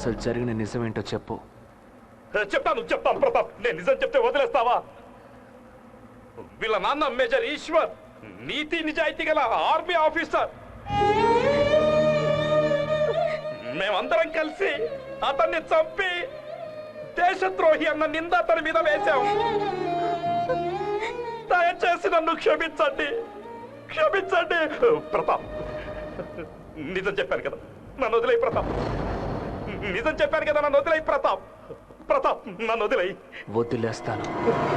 అసలు జరిగిన నిజమేంటో చెప్పు. చెప్తాను ప్రతాప్. నేను నిజం చెప్తే వదిలేస్తావా? వీళ్ళ నాన్న మేజర్ ఈశ్వర్ నీతి నిజాయితీ గల ఆర్మీ ఆఫీసర్. మేమందరం కలిసి అతన్ని చంపి దేశద్రోహి అన్న నింద అతని మీద వేశాం. దయచేసి నన్ను క్షమించండి. ప్రతాప్, నిజం చెప్పాను కదా, నన్ను వదిలేయి ప్రతాప్. నిజం చెప్పాను కదా, నన్ను వదిలేయి ప్రతాప్. నన్ను వదిలేయి. వదిలేస్తాను.